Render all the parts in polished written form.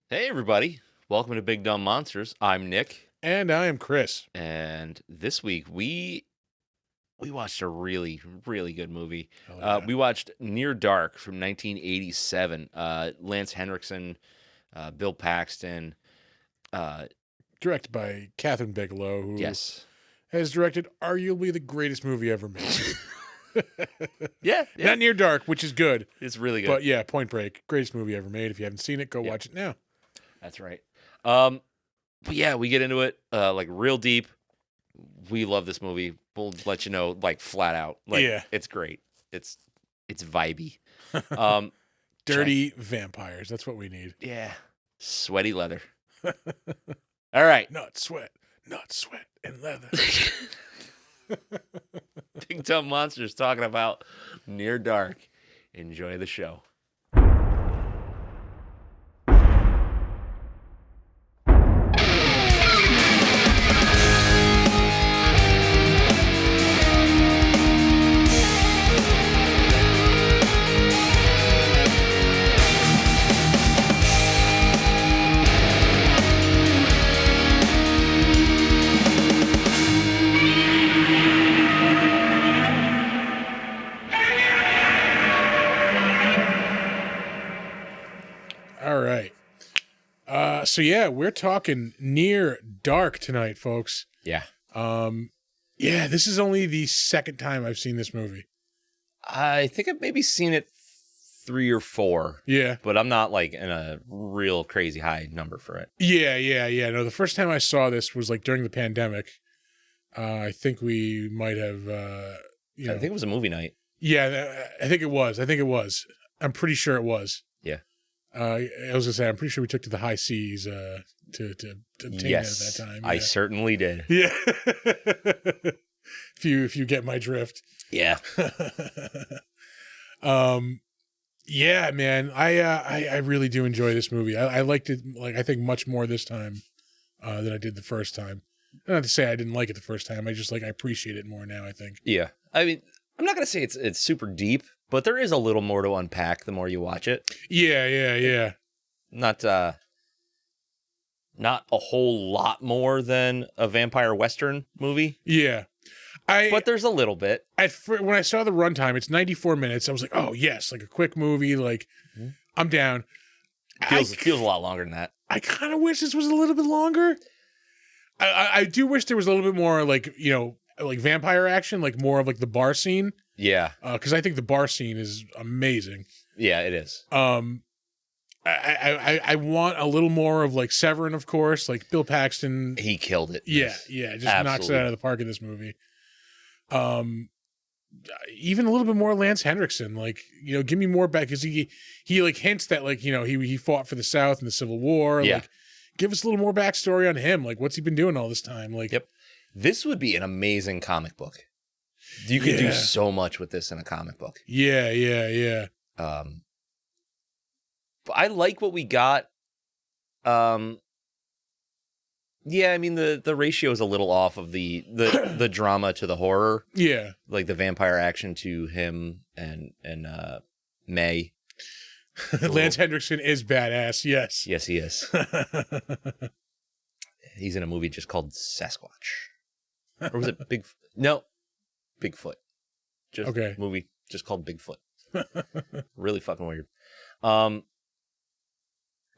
Hey, everybody. Welcome to Big Dumb Monsters. I'm Nick. And I am Chris. And this week we watched a really, really good movie. Oh, yeah. We watched Near Dark from 1987. Lance Henrikson, Bill Paxton. Directed by Kathryn Bigelow, who Yes. has directed arguably the greatest movie ever made. Yeah. Not Near Dark, which is good. It's really good. But yeah, Point Break, greatest movie ever made. If you haven't seen it, go watch it now. That's right. But yeah, we get into it like real deep. We love this movie. We'll let you know, like, flat out. Like, Yeah. It's great. It's vibey. Dirty vampires. That's what we need. Yeah. Sweaty leather. All right. Not sweat, and leather. Big Dumb Monsters talking about Near Dark. Enjoy the show. All right. So yeah, we're talking Near Dark tonight, folks. Yeah. Yeah, this is only the second time I've seen this movie. I think I've maybe seen it 3 or 4. Yeah. But I'm not like in a real crazy high number for it. Yeah. No, the first time I saw this was like during the pandemic. I think we might have, I think it was a movie night. Yeah, I think it was. I'm pretty sure it was. Yeah. I was gonna say, I'm pretty sure we took to the high seas to obtain it at that time. Yeah. I certainly did. Yeah. if you get my drift. Yeah. Yeah, man. I really do enjoy this movie. I liked it, like, I think much more this time than I did the first time. Not to say I didn't like it the first time. I just I appreciate it more now, I think. Yeah. I mean, I'm not going to say it's super deep, but there is a little more to unpack the more you watch it. Yeah. Not a whole lot more than a vampire Western movie. Yeah. But there's a little bit. When I saw the runtime, it's 94 minutes. I was like, oh, yes, like a quick movie. Like, I'm down. Feels a lot longer than that. I kind of wish this was a little bit longer. I do wish there was a little bit more, like, like vampire action, like more of like the bar scene. Yeah. Because I think the bar scene is amazing. Yeah, it is. I want a little more of like Severin, of course, like Bill Paxton. He killed it. Yeah, just knocks it out of the park in this movie. Even a little bit more Lance Henrikson, like, give me more back, because he like hints that, like, he fought for the South in the Civil War. Yeah. Like, give us a little more backstory on him. Like, what's he been doing all this time? Like, yep. This would be an amazing comic book. You could do so much with this in a comic book. Yeah. But I like what we got. Yeah, I mean, the ratio is a little off of the drama to the horror. Yeah. Like the vampire action to him and May. Lance Henrikson is badass, yes. Yes, he is. He's in a movie just called Sasquatch. Or was it Bigfoot. Just okay. Movie just called Bigfoot. Really fucking weird.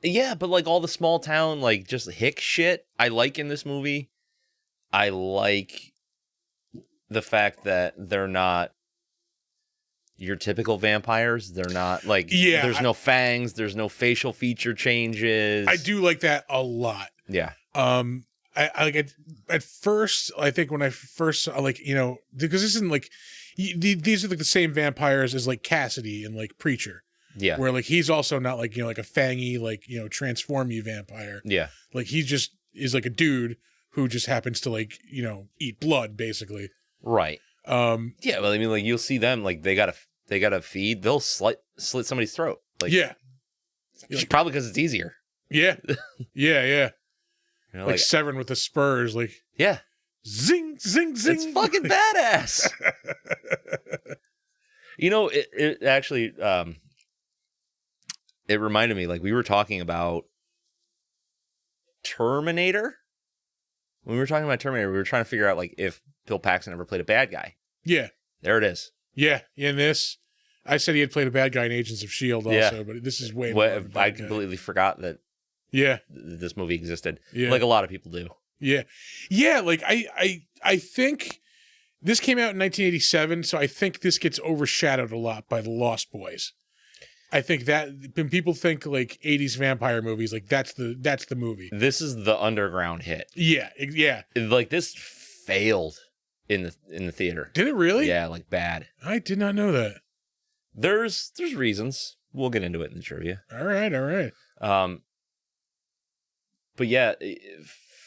Yeah, but like all the small town, like just hick shit, I like in this movie. I like the fact that they're not your typical vampires. They're not like, there's no fangs, there's no facial feature changes. I do like that a lot. Yeah. I like at first, I think when I first saw, like, because this isn't like, these are like the same vampires as like Cassidy and like Preacher. Yeah. Where like he's also not like, like a fangy, like, transform you vampire. Yeah. Like he just is like a dude who just happens to like, eat blood basically. Right. Yeah, well, I mean, like you'll see them, like they gotta feed, they'll slit somebody's throat. Like, yeah. Probably because it's easier. Yeah. Yeah. Like Severin with the spurs, like, yeah. Zing, zing, zing. It's fucking badass. It actually, it reminded me, like we were talking about Terminator. When we were talking about Terminator, we were trying to figure out like if Bill Paxton ever played a bad guy. Yeah. There it is. Yeah. In this, I said he had played a bad guy in Agents of S.H.I.E.L.D. also, but this is way more of a bad I guy. completely forgot that this movie existed. Yeah. Like a lot of people do. Yeah. Yeah, like I think this came out in 1987, so I think this gets overshadowed a lot by The Lost Boys. I think that when people think like 80s vampire movies, like that's the movie. This is the underground hit. Yeah, yeah. Like this failed in the theater. Did it really? Yeah, like bad. I did not know that. There's reasons. We'll get into it in the trivia. All right. But yeah,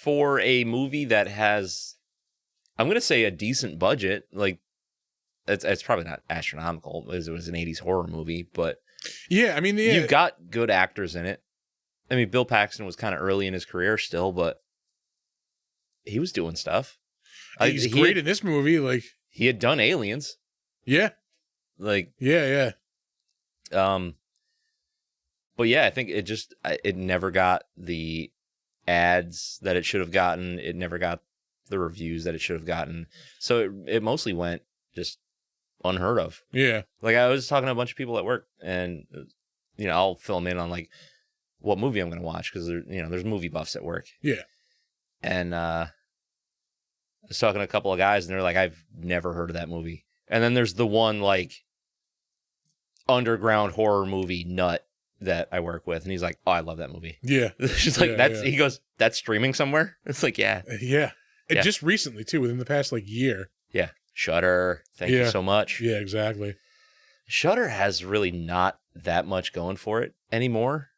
for a movie that has, I'm gonna say, a decent budget, like it's probably not astronomical as it was an 80s horror movie, but yeah, I mean, you've got good actors in it. I mean, Bill Paxton was kind of early in his career still, but he was doing stuff. He's great in this movie. Like he had done Aliens. Yeah. Like yeah. But yeah, I think it never got the ads that it should have gotten. It never got the reviews that it should have gotten. So it mostly went just unheard of. Yeah. Like I was talking to a bunch of people at work, and I'll fill them in on like what movie I'm going to watch because there's movie buffs at work. Yeah. And I was talking to a couple of guys, and they're like, I've never heard of that movie. And then there's the one like underground horror movie nut that I work with, and he's like, "Oh, I love that movie." Yeah. She's like, He goes, "That's streaming somewhere." It's like, yeah. And just recently too, within the past like year. Yeah. Shudder. Thank you so much. Yeah, exactly. Shudder has really not that much going for it anymore.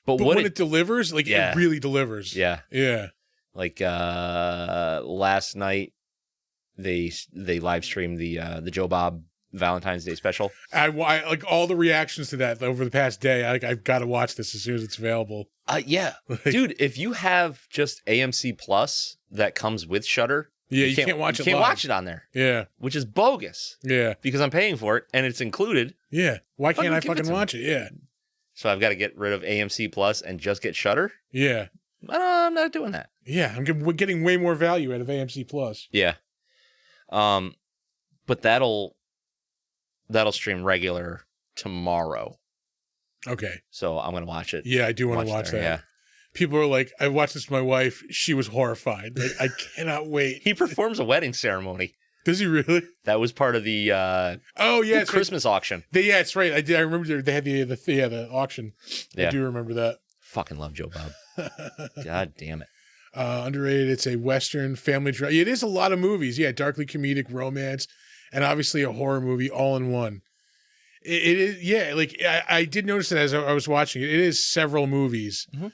But when it delivers, like it really delivers. Yeah. Yeah. Like last night they live streamed the Joe Bob Valentine's Day special. I like all the reactions to that over the past day. I've got to watch this as soon as it's available. Yeah. Dude, if you have just AMC Plus that comes with Shudder, you can't watch it. You can't watch it on there. Yeah. Which is bogus. Yeah. Because I'm paying for it and it's included. Yeah. Why can't I fucking watch it? Yeah. So I've got to get rid of AMC Plus and just get Shudder? Yeah. I'm not doing that. Yeah, we're getting way more value out of AMC Plus. Yeah. But that'll stream regular tomorrow. Okay. So I'm going to watch it. Yeah, I do want to watch that. Yeah. People are like, I watched this with my wife. She was horrified. Like, I cannot wait. He performs a wedding ceremony. Does he really? That was part of the the Christmas auction. Yeah, it's right. I remember they had the auction. Yeah. I do remember that. Fucking love Joe Bob. God damn it. Underrated. It's a Western family drama. It is a lot of movies. Yeah, darkly comedic, romance, and obviously a horror movie all in one. It is. Yeah, like I did notice that as I was watching it. It is several movies. Mm-hmm.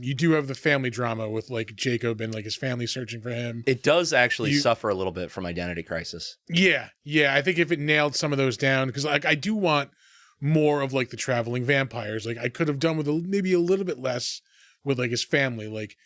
You do have the family drama with like Jacob and like his family searching for him. It does actually suffer a little bit from identity crisis. Yeah. I think if it nailed some of those down, because like I do want more of like the traveling vampires. Like I could have done with maybe a little bit less with like his family. Like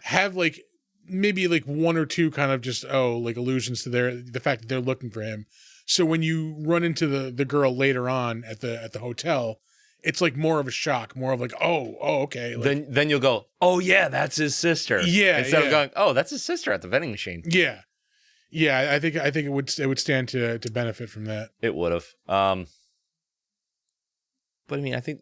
have like maybe like one or two kind of just like allusions to the fact that they're looking for him. So when you run into the girl later on at the hotel, it's like more of a shock, more of like, okay. Like, then you'll go, oh yeah, that's his sister. Yeah. Instead of going, oh, that's his sister at the vending machine. Yeah. I think it would stand to benefit from that. It would have. But I mean, I think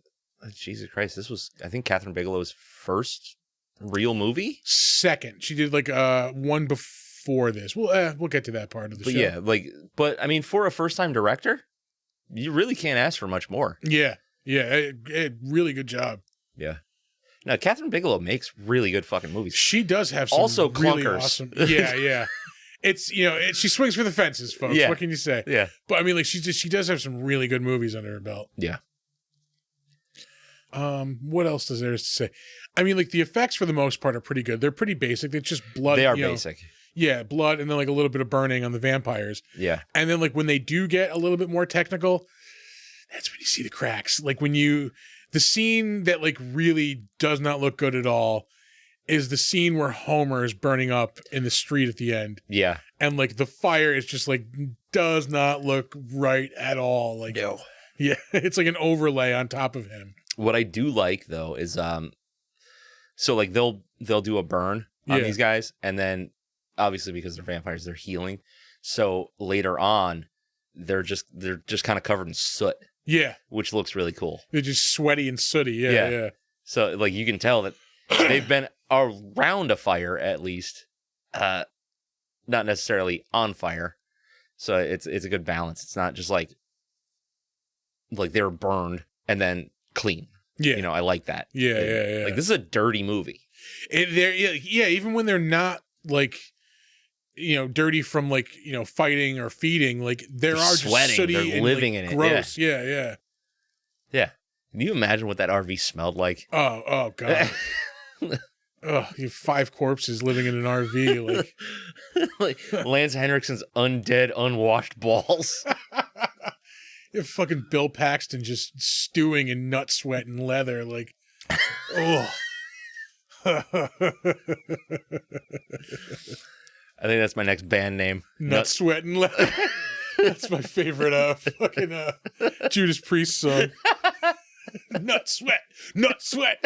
Jesus Christ, this was Kathryn Bigelow's first real movie. Second, she did like one before this. We'll get to that part of the show. Yeah, but I mean, for a first time director, you really can't ask for much more. Yeah. Really good job. Yeah. Now, Kathryn Bigelow makes really good fucking movies. She does have some also really clunkers. Awesome. Yeah. It's she swings for the fences, folks. Yeah. What can you say? Yeah. But I mean, like she does have some really good movies under her belt. Yeah. What else does there is to say? I mean, like the effects for the most part are pretty good. They're pretty basic. It's just blood. They are basic. Yeah, blood, and then like a little bit of burning on the vampires. Yeah. And then like when they do get a little bit more technical, that's when you see the cracks. Like the scene that like really does not look good at all is the scene where Homer is burning up in the street at the end. Yeah. And like the fire is just like does not look right at all. Like, no. Yeah, it's like an overlay on top of him. What I do like though is So like they'll do a burn on Yeah. these guys, and then obviously because they're vampires, they're healing. So later on, they're just kind of covered in soot, Yeah. which looks really cool. They're just sweaty and sooty. Yeah. Yeah. So like you can tell that they've been around a fire at least, not necessarily on fire. So it's a good balance. It's not just like they were burned and then clean. Yeah. You know, I like that. Yeah. Like this is a dirty movie. Even when they're not like, dirty from like, fighting or feeding, like they're sweating, just sooty they're and living like, in it. gross. Yeah. Can you imagine what that RV smelled like? Oh God. Oh, you have 5 corpses living in an RV, like Lance Henriksen's undead, unwashed balls. you have fucking Bill Paxton just stewing in nut sweat and leather, like, oh. I think that's my next band name. Nut sweat and leather. That's my favorite fucking Judas Priest song. Nut sweat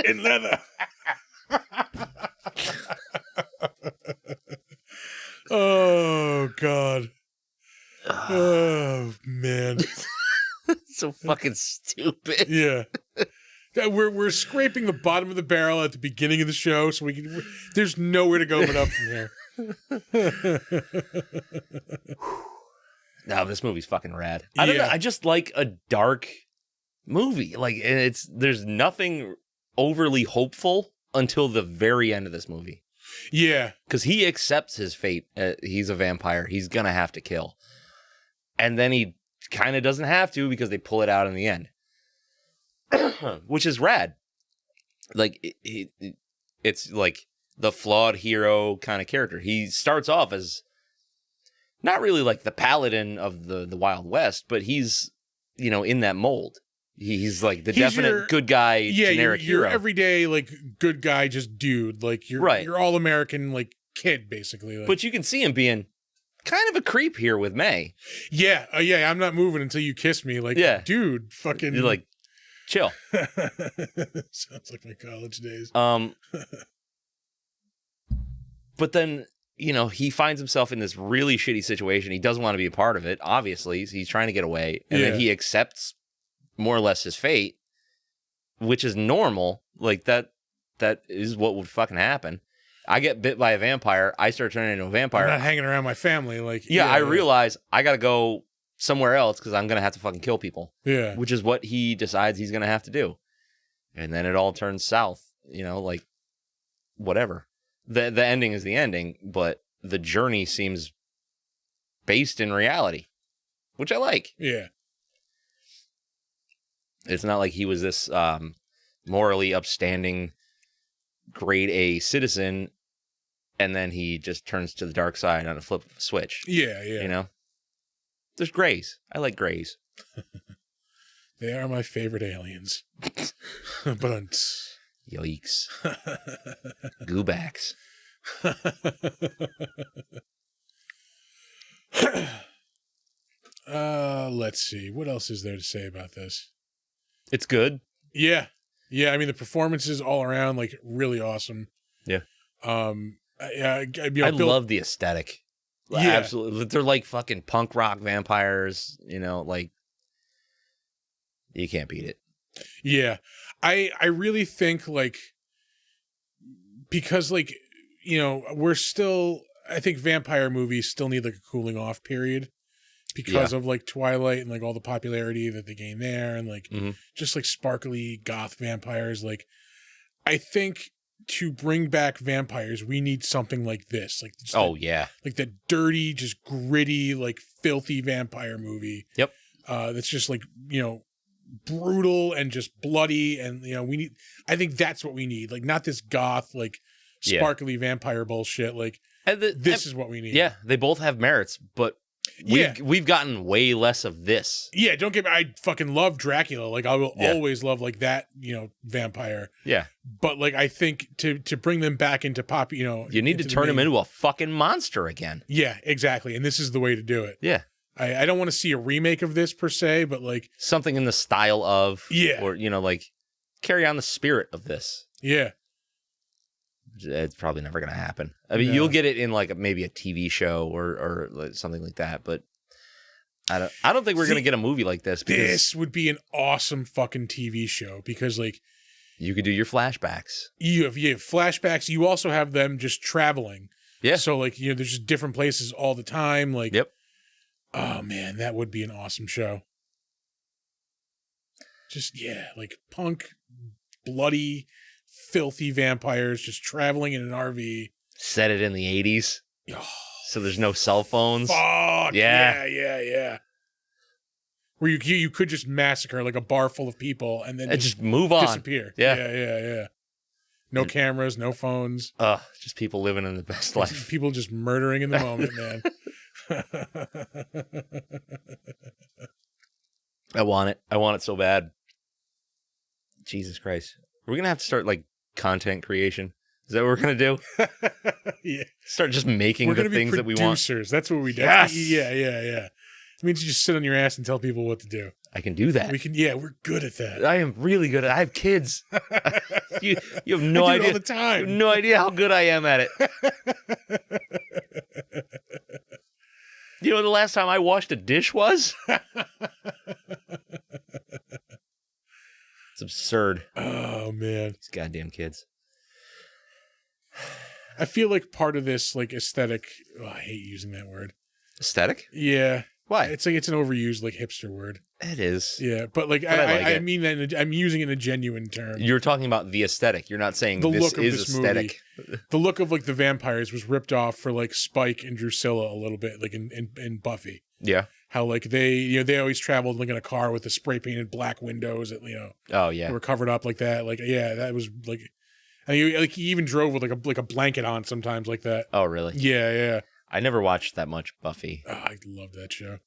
and leather. Oh God. Oh man. So fucking stupid. Yeah. We're scraping the bottom of the barrel at the beginning of the show, so there's nowhere to go but up from here. No, this movie's fucking rad. I don't know. I just like a dark movie. Like, and there's nothing overly hopeful until the very end of this movie. Yeah. Because he accepts his fate. He's a vampire. He's going to have to kill. And then he kind of doesn't have to because they pull it out in the end. Which is rad. Like, it's like the flawed hero kind of character. He starts off as not really like the paladin of the Wild West, but he's, in that mold. He's like he's definite good guy, generic hero. Your everyday like good guy, just dude. Like you're all American like kid basically. Like. But you can see him being kind of a creep here with May. Yeah, I'm not moving until you kiss me. Like, dude, fucking. You're like, chill. Sounds like my college days. But then he finds himself in this really shitty situation. He doesn't want to be a part of it. Obviously, he's trying to get away, and then he accepts more or less his fate, which is normal. Like that is what would fucking happen. I get bit by a vampire. I start turning into a vampire. I'm not hanging around my family. Like, I realize I got to go somewhere else because I'm going to have to fucking kill people. Yeah. Which is what he decides he's going to have to do. And then it all turns south, like whatever. The ending is the ending, but the journey seems based in reality, which I like. Yeah. It's not like he was this morally upstanding, grade A citizen, and then he just turns to the dark side on a flip of a switch. Yeah. There's grays. I like grays. They are my favorite aliens. But yikes. Goobacks. Let's see. What else is there to say about this? It's good. Yeah. I mean, the performances all around, like, really awesome. Yeah. I love the aesthetic. Yeah. Absolutely. They're like fucking punk rock vampires, like you can't beat it. Yeah. I really think like because like, we're still, I think vampire movies still need like a cooling off period because of like Twilight and like all the popularity that they gain there and like just like sparkly goth vampires. Like I think to bring back vampires, we need something like this. Like like that dirty, just gritty, like filthy vampire movie. Yep. That's just like, brutal and just bloody. And, I think that's what we need. Like not this goth, like sparkly vampire bullshit. Like this is what we need. Yeah. They both have merits, but we've gotten way less of this. Yeah. Don't get me. I fucking love Dracula. Like I will always love like that, vampire. Yeah. But like, I think to bring them back into pop, you need to turn him into a fucking monster again. Yeah, exactly. And this is the way to do it. Yeah. I don't want to see a remake of this per se, but like something in the style of, or, like carry on the spirit of this. Yeah. it's probably never going to happen. I mean, No. you'll get it in like maybe a TV show or like something like that, but I don't think we're going to get a movie like this. Because this would be an awesome fucking TV show because like you could do your flashbacks. you have flashbacks. You also have them just traveling. Yeah. So like, you know, there's just different places all the time. Like, Yep. Oh man, that would be an awesome show. Just, yeah, like punk, bloody, filthy vampires just traveling in an RV. Set it in the 80s. Oh, So there's no cell phones. fuck. Yeah. Yeah. Where you could just massacre like a bar full of people and then And just move on. disappear. Yeah. Yeah. No cameras, no phones. Just people living in the best life. People just murdering in the moment, man. I want it. I want it so bad. Jesus Christ. We're going to have to start like content creation. Is that what we're going to do? Yeah. Start just making We're the going to be things that we want. producers. That's what we do. Yes. Yeah. It means you just sit on your ass and tell people what to do. I can do that. We're good at that. I am really good at it. I have kids. You have I no do it idea. all the time. You have no idea how good I am at it. You know the last time I washed a dish was? It's absurd. Oh man. These goddamn kids. I feel like part of this like aesthetic, I hate using that word. Aesthetic? Yeah. Why? It's like it's an overused like hipster word. It is. Yeah, but like But I like I it. mean that I'm using it in a genuine term. You're talking about the aesthetic. You're not saying The this look of is this aesthetic. The look of like the vampires was ripped off for like Spike and Drusilla a little bit, like in Buffy. Yeah. How like they always traveled like in a car with the spray painted black windows that Oh they yeah. were covered up like that. Like yeah, that was like, and he even drove with like a blanket on sometimes like that. Oh really? Yeah. I never watched that much Buffy. Oh, I love that show.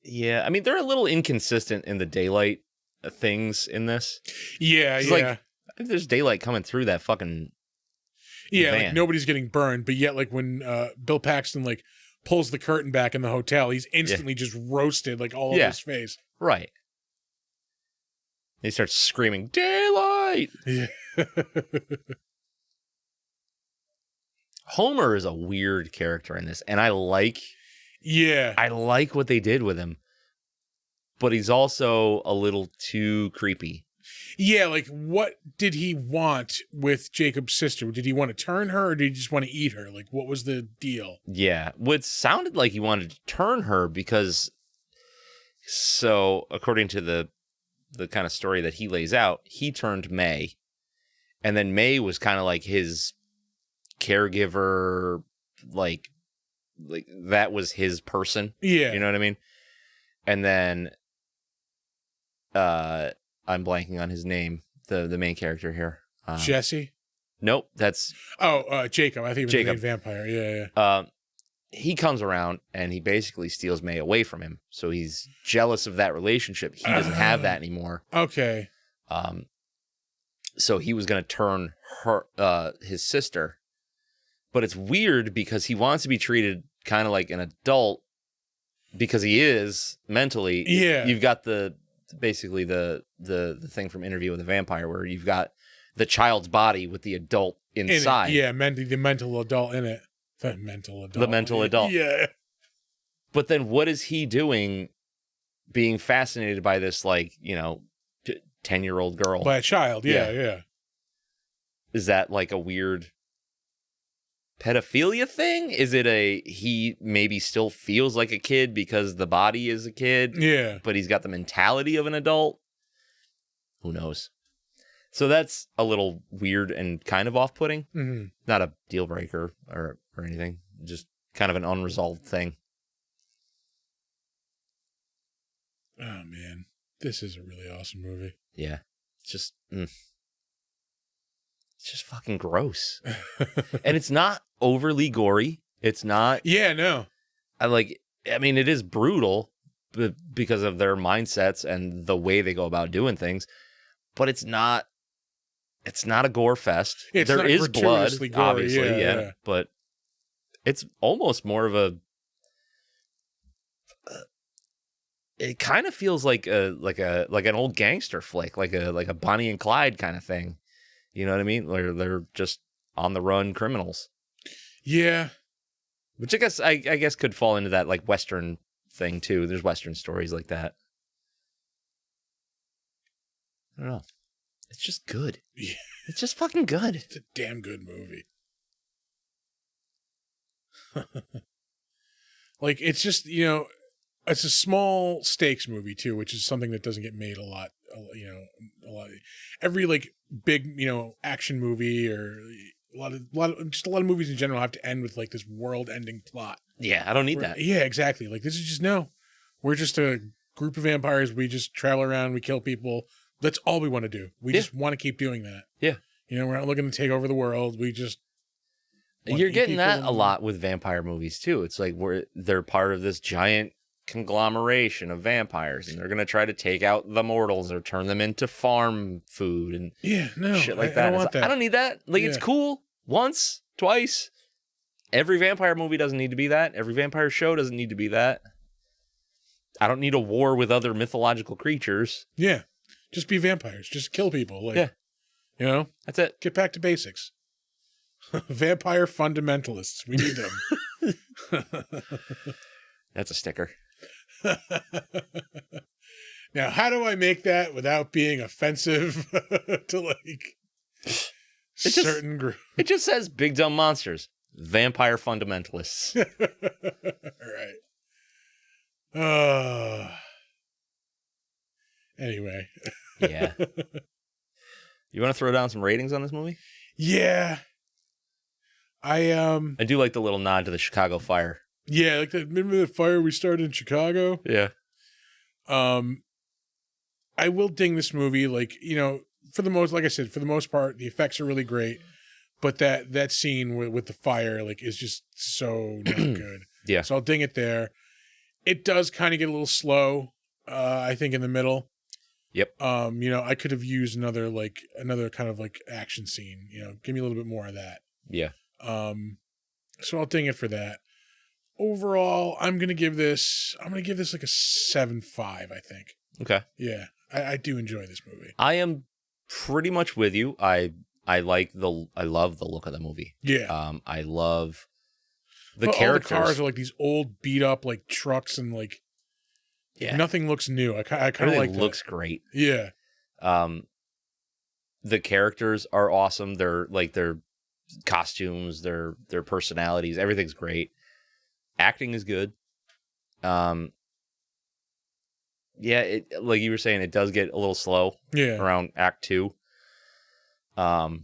Yeah, I mean they're a little inconsistent in the daylight things in this. Yeah, It's yeah. like, I think there's daylight coming through that fucking Yeah, van. like nobody's getting burned, but yet like when Bill Paxton like pulls the curtain back in the hotel, he's instantly just roasted like all over his face. Right. He starts screaming, "Daylight!" Yeah. Homer is a weird character in this, and I like Yeah. what they did with him. But he's also a little too creepy. Yeah, like what did he want with Jacob's sister? Did he want to turn her or did he just want to eat her? Like what was the deal? Yeah. What sounded like he wanted to turn her because, so according to the kind of story that he lays out, he turned May. And then May was kind of like his caregiver, like that was his person. Yeah. You know what I mean? And then I'm blanking on his name, the main character here. Jesse? Nope, that's Jacob. I think he was Jacob. the main vampire. Yeah. he comes around and he basically steals May away from him. So he's jealous of that relationship. He doesn't have that anymore. Okay. So he was going to turn her, his sister. But it's weird because he wants to be treated kind of like an adult because he is mentally. Yeah. You've got basically the thing from Interview with a Vampire where you've got the child's body with the adult inside. Yeah, the mental adult in it. The mental adult. The mental adult. Yeah. But then what is he doing being fascinated by this, like, 10-year-old girl? By a child. Yeah. Is that like a weird pedophilia thing? Is it he maybe still feels like a kid because the body is a kid, Yeah. but he's got the mentality of an adult? Who knows? So that's a little weird and kind of off-putting. Mm-hmm. Not a deal breaker or anything. Just kind of an unresolved thing. Oh, man. This is a really awesome movie. Yeah. It's just... It's just fucking gross. And it's not overly gory. It's not... Yeah, no. I mean, it is brutal because of their mindsets and the way they go about doing things, but it's not a gore fest. It's There not is blood, gratuitously gory, obviously, yeah. but it's almost more of a... It kind of feels like an old gangster flick, like a Bonnie and Clyde kind of thing. You know what I mean? They're just on the run criminals. Yeah. Which I guess could fall into that like Western thing too. There's Western stories like that. I don't know. It's just good. Yeah. It's just fucking good. It's a damn good movie. Like, it's just, it's a small stakes movie too, which is something that doesn't get made a lot. Every like big, action movie or a lot of movies in general have to end with like this world-ending plot. Yeah, I don't need that. Yeah, exactly. Like, this is just we're just a group of vampires. We just travel around. We kill people. That's all we want to do. We just want to keep doing that. Yeah. We're not looking to take over the world. We just. You're getting that a lot with vampire movies too. It's like they're part of this giant conglomeration of vampires, and they're gonna try to take out the mortals or turn them into farm food and shit like that. I don't want that. I don't need that. Like, it's cool once, twice. Every vampire movie doesn't need to be that. Every vampire show doesn't need to be that. I don't need a war with other mythological creatures. Yeah, just be vampires. Just kill people. Like, that's it. Get back to basics. Vampire fundamentalists. We need them. That's a sticker. Now, how do I make that without being offensive to like certain groups? It just says big dumb monsters. Vampire fundamentalists. All right. Anyway. Yeah. You want to throw down some ratings on this movie? Yeah. I do like the little nod to the Chicago fire. Yeah, like remember the fire we started in Chicago? Yeah. I will ding this movie, like, for the most part, the effects are really great, but that scene with the fire, like, is just so not good. Yeah. So I'll ding it there. It does kind of get a little slow, I think, in the middle. Yep. I could have used another kind of like action scene. Give me a little bit more of that. Yeah. So I'll ding it for that. Overall, I'm gonna give this like a 7.5, I think. Okay. Yeah. I do enjoy this movie. I am pretty much with you. I love the look of the movie. Yeah. I love the characters. All the cars are like these old beat up like trucks and like nothing looks new. I kind of like that. Looks great. Yeah. The characters are awesome. Their costumes, their personalities, everything's great. Acting is good. Yeah, like you were saying, it does get a little slow. Yeah. Around Act 2. I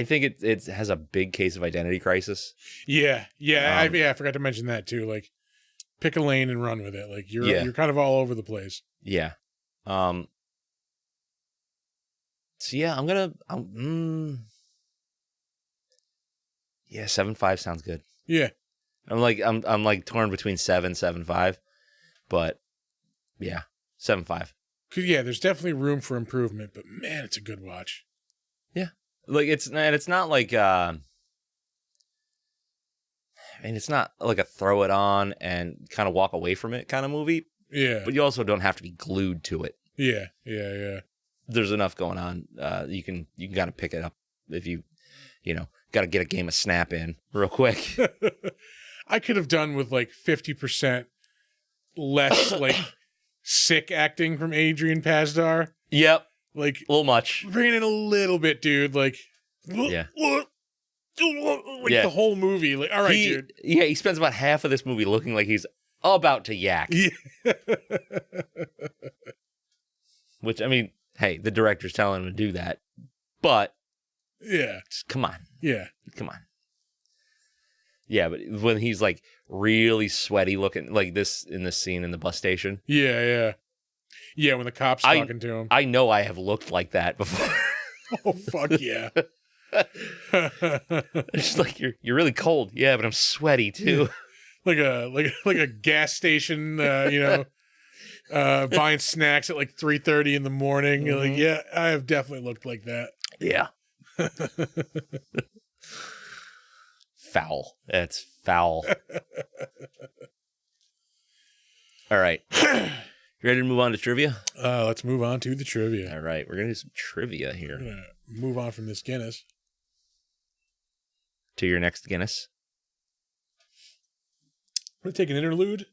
think it has a big case of identity crisis. Yeah. I forgot to mention that too. Like, pick a lane and run with it. Like, you're kind of all over the place. Yeah. So yeah, I'm 7.5 sounds good. Yeah. I'm like torn between 7.5, but yeah, 7.5. There's definitely room for improvement, but man, it's a good watch. Yeah. Like, it's not like it's not like a throw it on and kind of walk away from it kind of movie. Yeah. But you also don't have to be glued to it. Yeah. There's enough going on. You can kind of pick it up if you got to get a game of Snap in real quick. I could have done with like 50% less like sick acting from Adrian Pasdar. Yep. Like, a little much. Bring it in a little bit, dude. Like, yeah. The whole movie. Like, all right, dude. Yeah, he spends about half of this movie looking like he's about to yak. Yeah. Which, I mean, hey, the director's telling him to do that. But yeah, come on. Yeah. Come on. Yeah, but when he's like really sweaty looking like this in this scene in the bus station. Yeah. Yeah, when the cop's talking to him. I know I have looked like that before. Oh, fuck yeah. It's like you're really cold. Yeah, but I'm sweaty too. Like a gas station, buying snacks at like 3:30 in the morning. Mm-hmm. Like, yeah, I have definitely looked like that. Yeah. Foul. That's foul. All right. You You ready to move on to trivia? Let's move on to the trivia. All right, we're going to do some trivia here. I'm going to move on from this Guinness. To your next Guinness. I'm going to take an interlude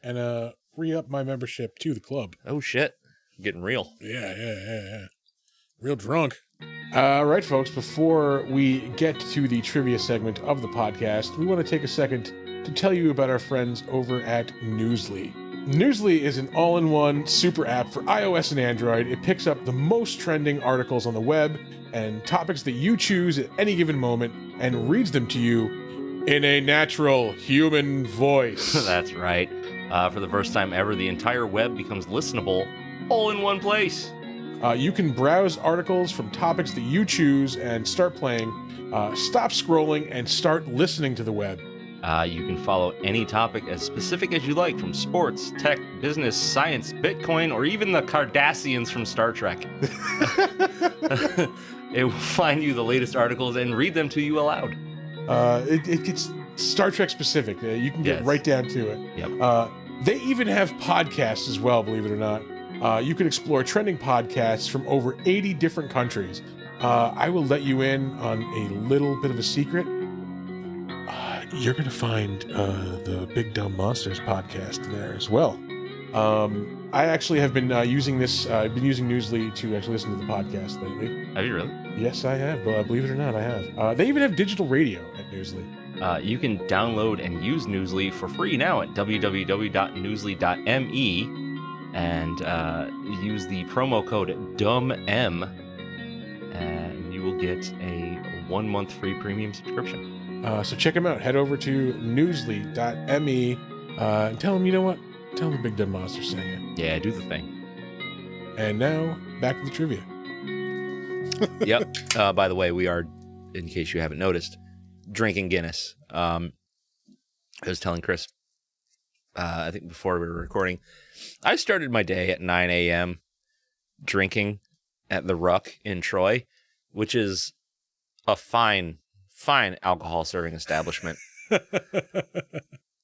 and re-up my membership to the club. Oh, shit. Getting real. Yeah. Real drunk. All right, folks, before we get to the trivia segment of the podcast, we want to take a second to tell you about our friends over at Newsly. Newsly is an all-in-one super app for iOS and Android. It picks up the most trending articles on the web and topics that you choose at any given moment and reads them to you in a natural human voice. That's right. For the first time ever, the entire web becomes listenable all in one place. You can browse articles from topics that you choose and start playing, stop scrolling, and start listening to the web. You can follow any topic as specific as you like, from sports, tech, business, science, Bitcoin, or even the Cardassians from Star Trek. It will find you the latest articles and read them to you aloud. It gets Star Trek specific. You can get right down to it. Yep. They even have podcasts as well, believe it or not. You can explore trending podcasts from over 80 different countries. I will let you in on a little bit of a secret. You're going to find the Big Dumb Monsters podcast there as well. I actually have been using this. I've been using Newsly to actually listen to the podcast lately. Have you really? Yes, I have. Believe it or not, I have. They even have digital radio at Newsly. You can download and use Newsly for free now at www.newsly.me and use the promo code DUMBM and you will get a 1 month free premium subscription. So check them out. Head over to newsly.me and tell them, you know what? Tell them the Big Dumb Monster sent you. Yeah, do the thing. And now, back to the trivia. Yep. By the way, we are, in case you haven't noticed, drinking Guinness. I was telling Chris, I think before we were recording, I started my day at 9 a.m. drinking at the Ruck in Troy, which is a fine alcohol serving establishment.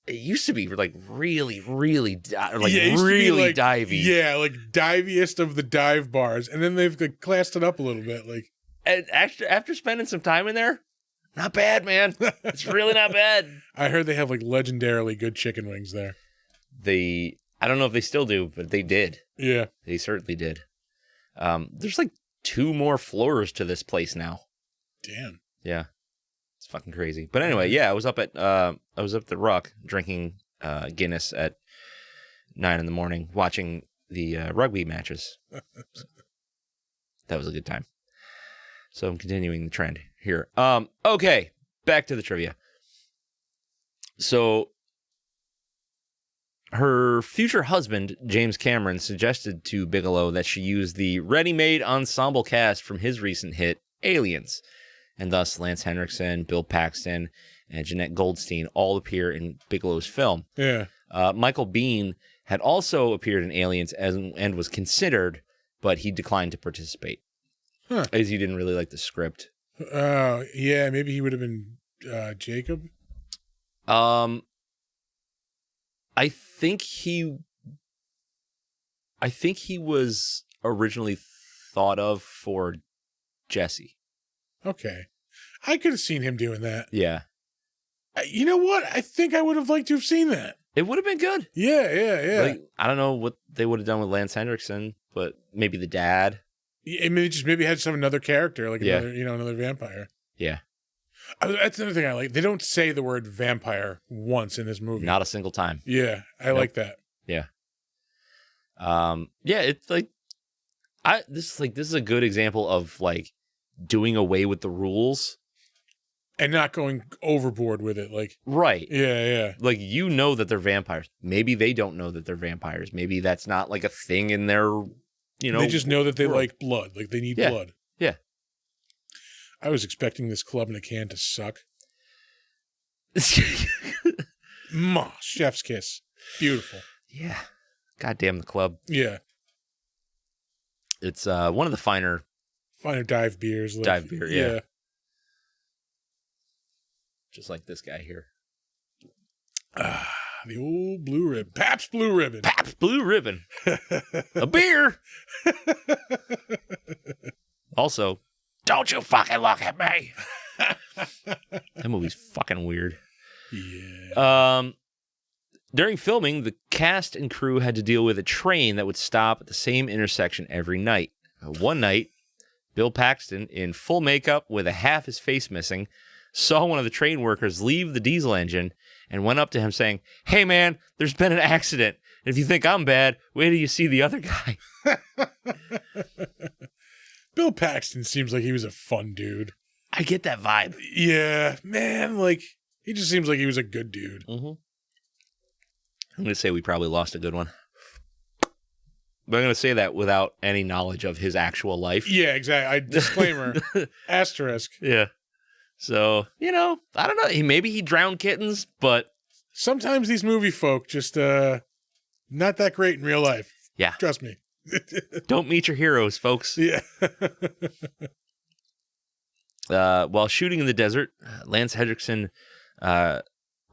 It used to be like really divey. Yeah, like diviest of the dive bars, and then they've classed it up a little bit. Like, and after spending some time in there, not bad, man. It's really not bad. I heard they have like legendarily good chicken wings there. I don't know if they still do, but they did. Yeah, they certainly did. There's like 2 more floors to this place now. Damn. Yeah. It's fucking crazy. But anyway, yeah, I was up at the Ruck drinking Guinness at 9 in the morning, watching the rugby matches. That was a good time. So I'm continuing the trend here. Okay, back to the trivia. So her future husband, James Cameron, suggested to Bigelow that she use the ready-made ensemble cast from his recent hit, Aliens. And thus Lance Henrikson, Bill Paxton, and Jeanette Goldstein all appear in Bigelow's film. Yeah. Michael Biehn had also appeared in Aliens and was considered, but he declined to participate. Huh. As he didn't really like the script. Yeah, maybe he would have been Jacob. I think he was originally thought of for Jesse. Okay. I could have seen him doing that. Yeah. You know what? I think I would have liked to have seen that. It would have been good. Yeah. Like, I don't know what they would have done with Lance Henrikson, but maybe the dad. Maybe had some another character, like another vampire. Yeah. That's another thing I like. They don't say the word vampire once in this movie. Not a single time. Yeah, I like that. Yeah. Yeah, it's like this is a good example of like doing away with the rules and not going overboard with it. Like, right. Yeah. Like, you know that they're vampires. Maybe they don't know that they're vampires. Maybe that's not like a thing in their, they just know that they world. like blood. Like, they need blood. Yeah. I was expecting this club in a can to suck. Chef's kiss. Beautiful. Yeah. Goddamn the club. Yeah. It's one of the finer dive beers. Dive beer, yeah. Just like this guy here. The old blue ribbon. Pabst Blue Ribbon. Pabst Blue Ribbon. A beer. Also, don't you fucking look at me. That movie's fucking weird. Yeah. During filming, the cast and crew had to deal with a train that would stop at the same intersection every night. One night, Bill Paxton, in full makeup with a half his face missing, saw one of the train workers leave the diesel engine and went up to him saying, "Hey man, there's been an accident. And if you think I'm bad, wait till you see the other guy." Bill Paxton seems like he was a fun dude. I get that vibe. Yeah, man, like, he just seems like he was a good dude. Mm-hmm. I'm going to say we probably lost a good one. But I'm going to say that without any knowledge of his actual life. Yeah, exactly. Disclaimer. Asterisk. Yeah. So, I don't know. Maybe he drowned kittens, but... Sometimes these movie folk just not that great in real life. Yeah. Trust me. Don't meet your heroes, folks. Yeah. While shooting in the desert, Lance Henrikson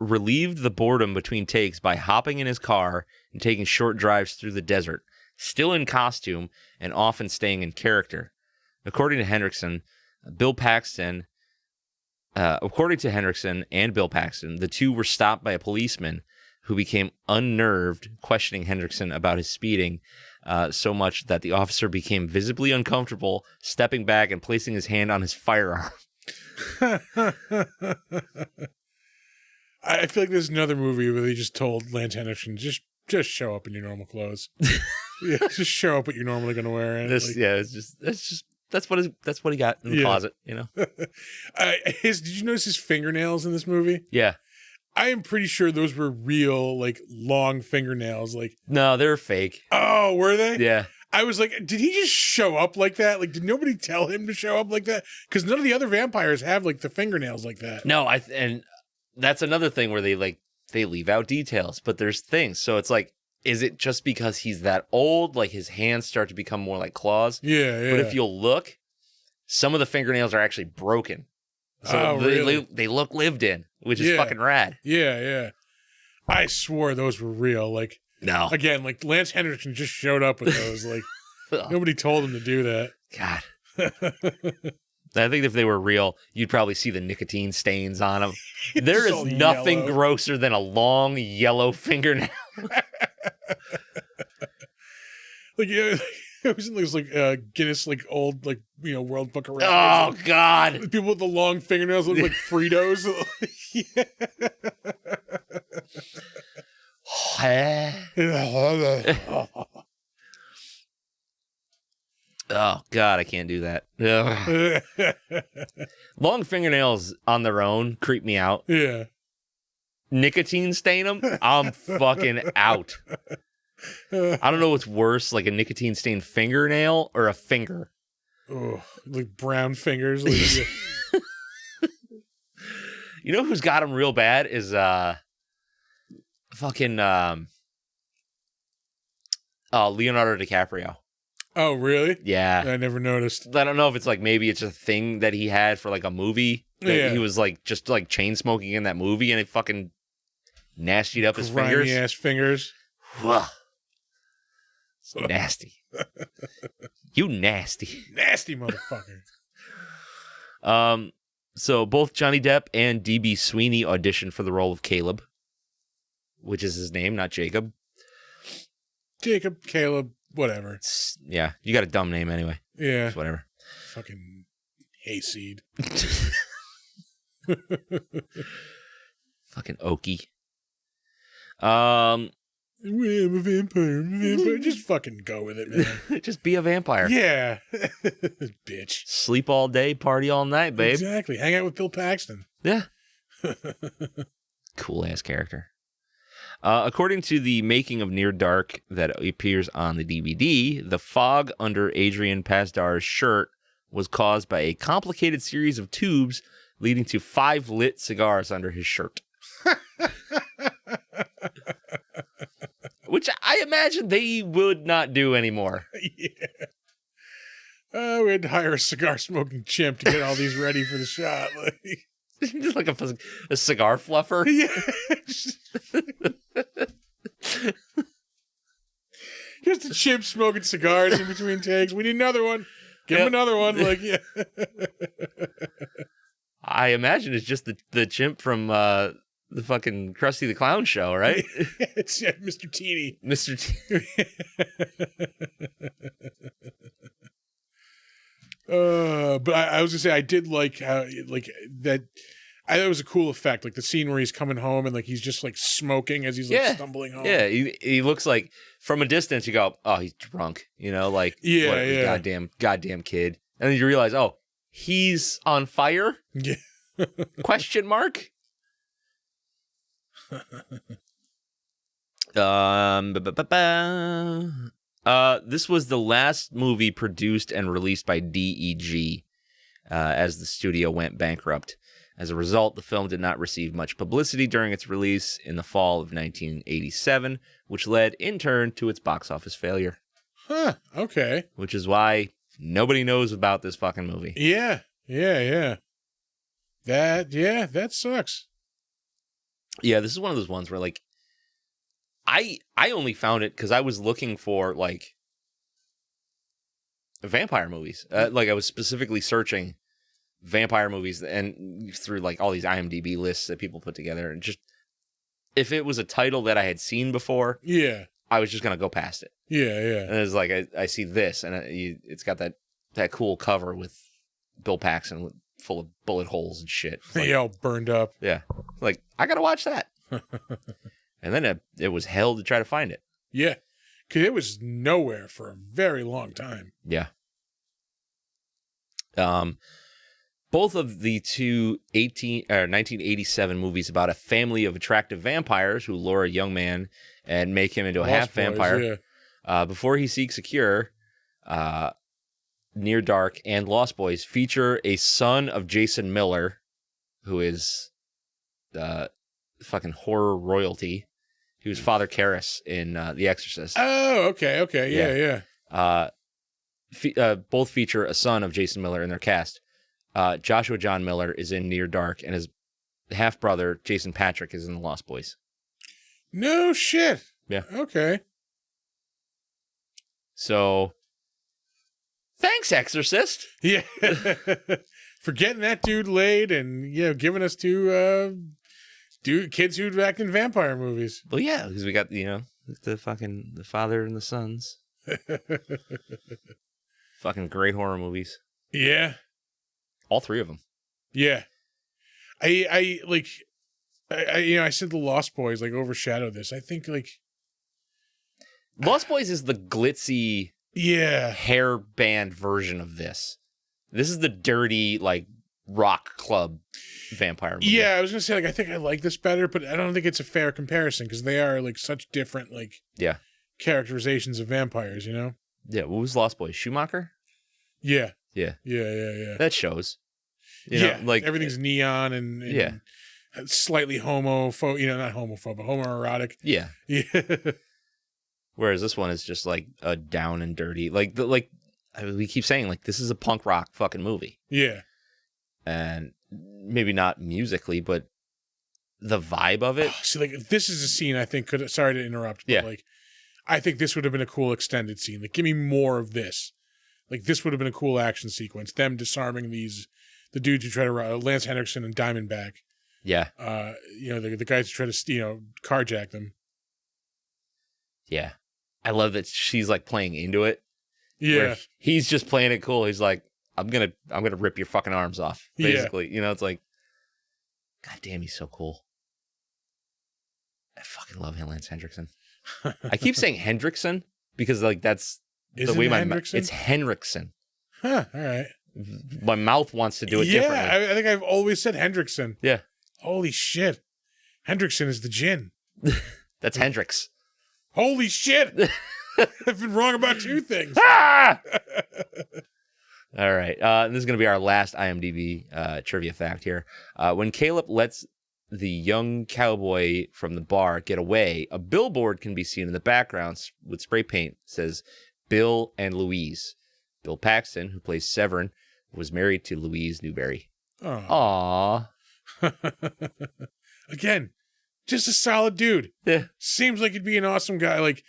relieved the boredom between takes by hopping in his car and taking short drives through the desert, still in costume and often staying in character. According to Henrikson and Bill Paxton, the two were stopped by a policeman who became unnerved, questioning Henrikson about his speeding so much that the officer became visibly uncomfortable, stepping back and placing his hand on his firearm. I feel like there's another movie where they just told Lance Henrikson, just show up in your normal clothes. Yeah, just show up what you're normally going to wear. And that's what he got in the closet, Did you notice his fingernails in this movie? Yeah. I am pretty sure those were real, like, long fingernails. Like, no, they're fake. Oh, were they? Yeah. I was like, did he just show up like that? Like, did nobody tell him to show up like that? Because none of the other vampires have, like, the fingernails like that. No, and that's another thing where they leave out details, but there's things. So it's like, is it just because he's that old? Like, his hands start to become more like claws? Yeah. But if you'll look, some of the fingernails are actually broken. So really? they look lived in, which is fucking rad. Yeah. I swore those were real. Like, no. Again, like, Lance Henrikson just showed up with those. Like, nobody told him to do that. God. I think if they were real, you'd probably see the nicotine stains on them. There is nothing yellow. Grosser than a long yellow fingernail. Like, yeah, it was like Guinness, like, old, like, World Book of Records. Oh, God. People with the long fingernails look like Fritos. Oh, God, I can't do that. Ugh. Long fingernails on their own creep me out. Yeah. Nicotine stain them, I'm fucking out. I don't know what's worse, like a nicotine stained fingernail or a finger. Oh, like brown fingers. Like, You know who's got them real bad is fucking Leonardo DiCaprio. Oh, really? Yeah. I never noticed. I don't know if it's like maybe it's a thing that he had for like a movie. That he was like just like chain smoking in that movie and it fucking nastied up his fingers. Grimy ass fingers. So nasty. You nasty. Nasty motherfucker. So both Johnny Depp and D.B. Sweeney auditioned for the role of Caleb, which is his name, not Jacob. Jacob, Caleb, whatever. Yeah, you got a dumb name anyway. Yeah. It's whatever. Fucking hayseed. Fucking Okie. I'm a vampire. Just fucking go with it, man. Just be a vampire. Yeah. Bitch. Sleep all day, party all night, babe. Exactly. Hang out with Bill Paxton. Yeah. Cool ass character. According to the making of Near Dark that appears on the DVD, the fog under Adrian Pasdar's shirt was caused by a complicated series of tubes leading to 5 lit cigars under his shirt. Which I imagine they would not do anymore. Yeah. We had to hire a cigar smoking chimp to get all these ready for the shot. Just like a cigar fluffer. Yeah. Just a chimp smoking cigars in between takes. We need another one. Give him another one. Like, yeah. I imagine it's just the chimp from the fucking Krusty the Clown show, right? It's Mr. Teeny. Mr. But I was gonna say I did like how like that. I thought it was a cool effect, like the scene where he's coming home and like he's just like smoking as he's like stumbling home. Yeah, he looks like from a distance you go, oh, he's drunk, like goddamn kid, and then you realize, oh, he's on fire. Yeah. Question mark. This was the last movie produced and released by DEG, as the studio went bankrupt. As a result, the film did not receive much publicity during its release in the fall of 1987, which led in turn to its box office failure. Huh. Okay. Which is why nobody knows about this fucking movie. Yeah. That sucks. Yeah, this is one of those ones where like I only found it because I was looking for like vampire movies. Like I was specifically searching vampire movies and through like all these IMDb lists that people put together, and just if it was a title that I had seen before, I was just gonna go past it. And it's like I see this, and it's got that cool cover with Bill Paxton full of bullet holes and shit. Like, all burned up. Yeah, like I gotta watch that. And then it was hell to try to find it. Yeah, because it was nowhere for a very long time. Yeah. Both of the two 1987 movies about a family of attractive vampires who lure a young man and make him into a half vampire before he seeks a cure. Near Dark and Lost Boys feature a son of Jason Miller, who is fucking horror royalty. He was Father Karras in The Exorcist. Oh, okay. Yeah. Both feature a son of Jason Miller in their cast. Joshua John Miller is in Near Dark, and his half-brother, Jason Patrick, is in The Lost Boys. No shit. Yeah. Okay. So, thanks, Exorcist. Yeah. For getting that dude laid and, giving us two kids who'd act in vampire movies. Well, yeah, because we got, the father and the sons. Fucking great horror movies. Yeah. All three of them. Yeah. I said The Lost Boys like overshadowed this. I think like Lost Boys is the glitzy hair band version of this. This is the dirty like rock club vampire movie. Yeah, I was gonna say like I think I like this better, but I don't think it's a fair comparison because they are like such different like characterizations of vampires, Yeah, what was Lost Boys? Schumacher? Yeah. Yeah. That shows. Like everything's neon and slightly not homophobic, but homoerotic. Yeah. Whereas this one is just like a down and dirty, we keep saying like this is a punk rock fucking movie. Yeah. And maybe not musically, but the vibe of it. See, like this is a scene I think sorry to interrupt, but like I think this would have been a cool extended scene. Like give me more of this. Like this would have been a cool action sequence. Them disarming the dudes who try to Lance Henrikson and Diamondback. Yeah. The guys who try to carjack them. Yeah. I love that she's like playing into it. Yeah. He's just playing it cool. He's like, I'm gonna rip your fucking arms off. Basically. It's like, God damn, he's so cool. I fucking love Lance Henrikson. I keep saying Henrikson because like that's the way it's Henrikson. Huh, all right. My mouth wants to do it differently. Yeah, I think I've always said Henrikson. Yeah. Holy shit. Henrikson is the gin. That's Hendrix. Holy shit. I've been wrong about two things. Ah! All right. This is going to be our last IMDb trivia fact here. When Caleb lets the young cowboy from the bar get away, a billboard can be seen in the background with spray paint. It says Bill and Louise. Bill Paxton, who plays Severin, was married to Louise Newberry. Aww. Again, just a solid dude. Yeah. Seems like he'd be an awesome guy. Like,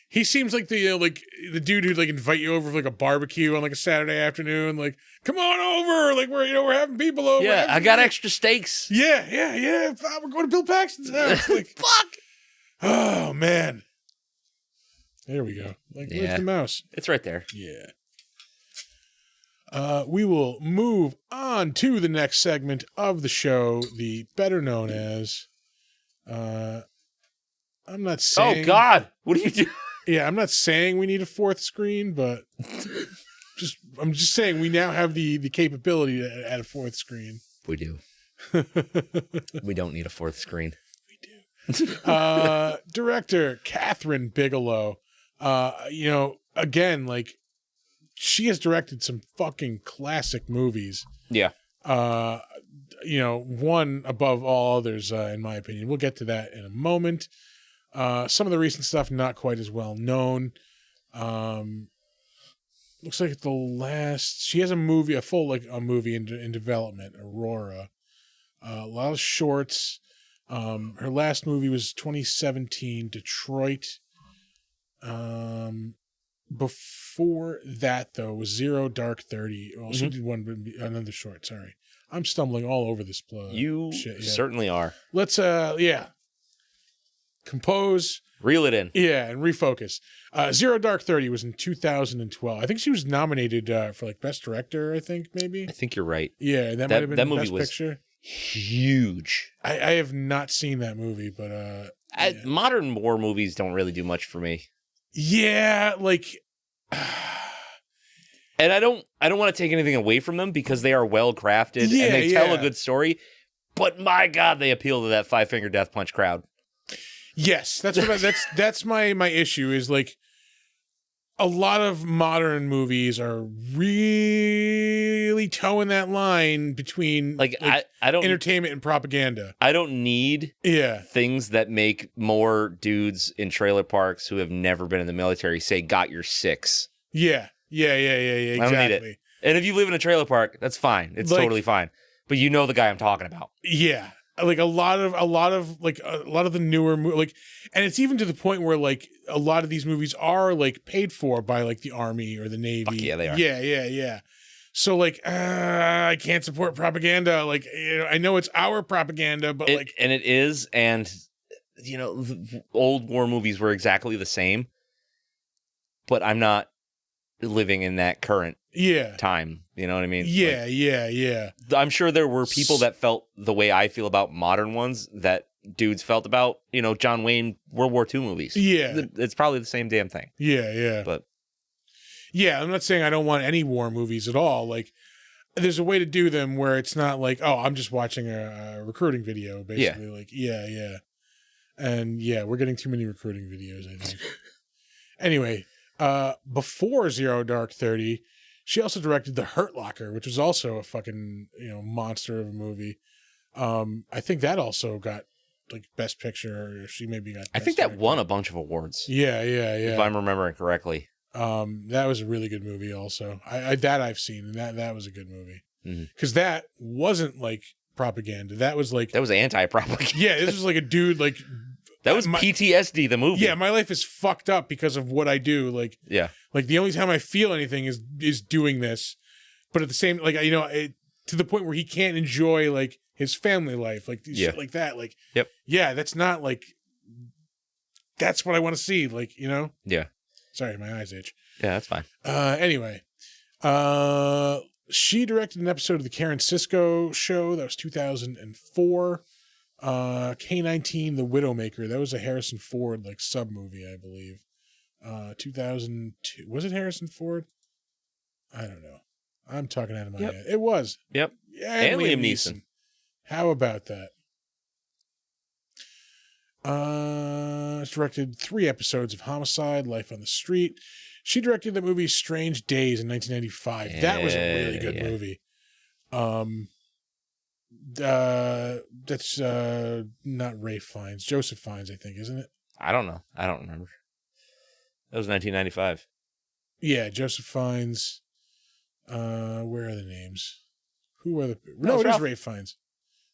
he seems like the like the dude who'd like invite you over for like a barbecue on like a Saturday afternoon. Like, come on over. Like we're having people over. Yeah, I got extra steaks. Yeah. We're going to Bill Paxton's house. Like, fuck. Oh man. There we go. Like, where's the mouse? It's right there. Yeah. We will move on to the next segment of the show, the better known as. I'm not saying. Oh God! What do you do? Yeah, I'm not saying we need a fourth screen, but I'm just saying we now have the capability to add a fourth screen. We do. We don't need a fourth screen. We do. Director Kathryn Bigelow. Again, like she has directed some fucking classic movies. Yeah. One above all others, in my opinion. We'll get to that in a moment. Some of the recent stuff not quite as well known. Looks like she has a movie, a movie in development, Aurora. A lot of shorts. Her last movie was 2017, Detroit. Before that though was Zero Dark 30. Well, she did another short. Sorry, I'm stumbling all over this. You shit, yeah. certainly are. Let's compose, reel it in, and refocus. Zero Dark 30 was in 2012. I think she was nominated for like best director. I think maybe. I think you're right. Yeah, that might have been that movie best was picture. Huge. I have not seen that movie, but modern war movies don't really do much for me. Yeah, like. And I don't want to take anything away from them because they are well crafted and they tell a good story. But my God, they appeal to that 5-finger death punch crowd. Yes, that's my issue is like a lot of modern movies are really towing that line between like I don't entertainment and propaganda. I don't need things that make more dudes in trailer parks who have never been in the military say "got your six." Yeah. Exactly. I don't need it. And if you live in a trailer park, that's fine. It's totally fine. But you know the guy I'm talking about. Yeah. Like a lot of the newer and it's even to the point where like a lot of these movies are like paid for by like the Army or the Navy. Fuck yeah, they are. Yeah. So like I can't support propaganda. Like I know it's our propaganda, but and it is, and the old war movies were exactly the same. But I'm not living in that current time. You know what I mean? Yeah. I'm sure there were people that felt the way I feel about modern ones that dudes felt about, John Wayne World War II movies. Yeah. It's probably the same damn thing. Yeah. But yeah, I'm not saying I don't want any war movies at all. Like there's a way to do them where it's not like, oh, I'm just watching a recruiting video, basically. Like, yeah. And we're getting too many recruiting videos, I think. Anyway, before Zero Dark 30, she also directed The Hurt Locker, which was also a fucking, monster of a movie. I think that also got like best picture, or she maybe got. I think that won a bunch of awards. Yeah. If I'm remembering correctly. That was a really good movie also. I've seen, and that was a good movie. Because that wasn't like propaganda. That was anti-propaganda. Yeah, this was like a dude like. That was PTSD, the movie. Yeah, my life is fucked up because of what I do. Like, like the only time I feel anything is doing this. But at the same, like, to the point where he can't enjoy like his family life, like shit like that. Like, that's not like, that's what I want to see. Like, Yeah. Sorry, my eyes itch. Yeah, that's fine. Anyway, she directed an episode of the Karen Sisko show. That was 2004. K-19, The Widowmaker. That was a Harrison Ford like sub movie, I believe. 2002. Was it Harrison Ford? I don't know. I'm talking out of my head. It was. Yep. Yeah, and Liam Neeson. How about that? She directed 3 episodes of Homicide, Life on the Street. She directed the movie Strange Days in 1995. That was a really good movie. That's not Ray Fiennes. Joseph Fiennes, I think, isn't it? I don't know. I don't remember. That was 1995. Yeah, Joseph Fiennes. Where are the names? Who are the... No, it is Ray Fiennes.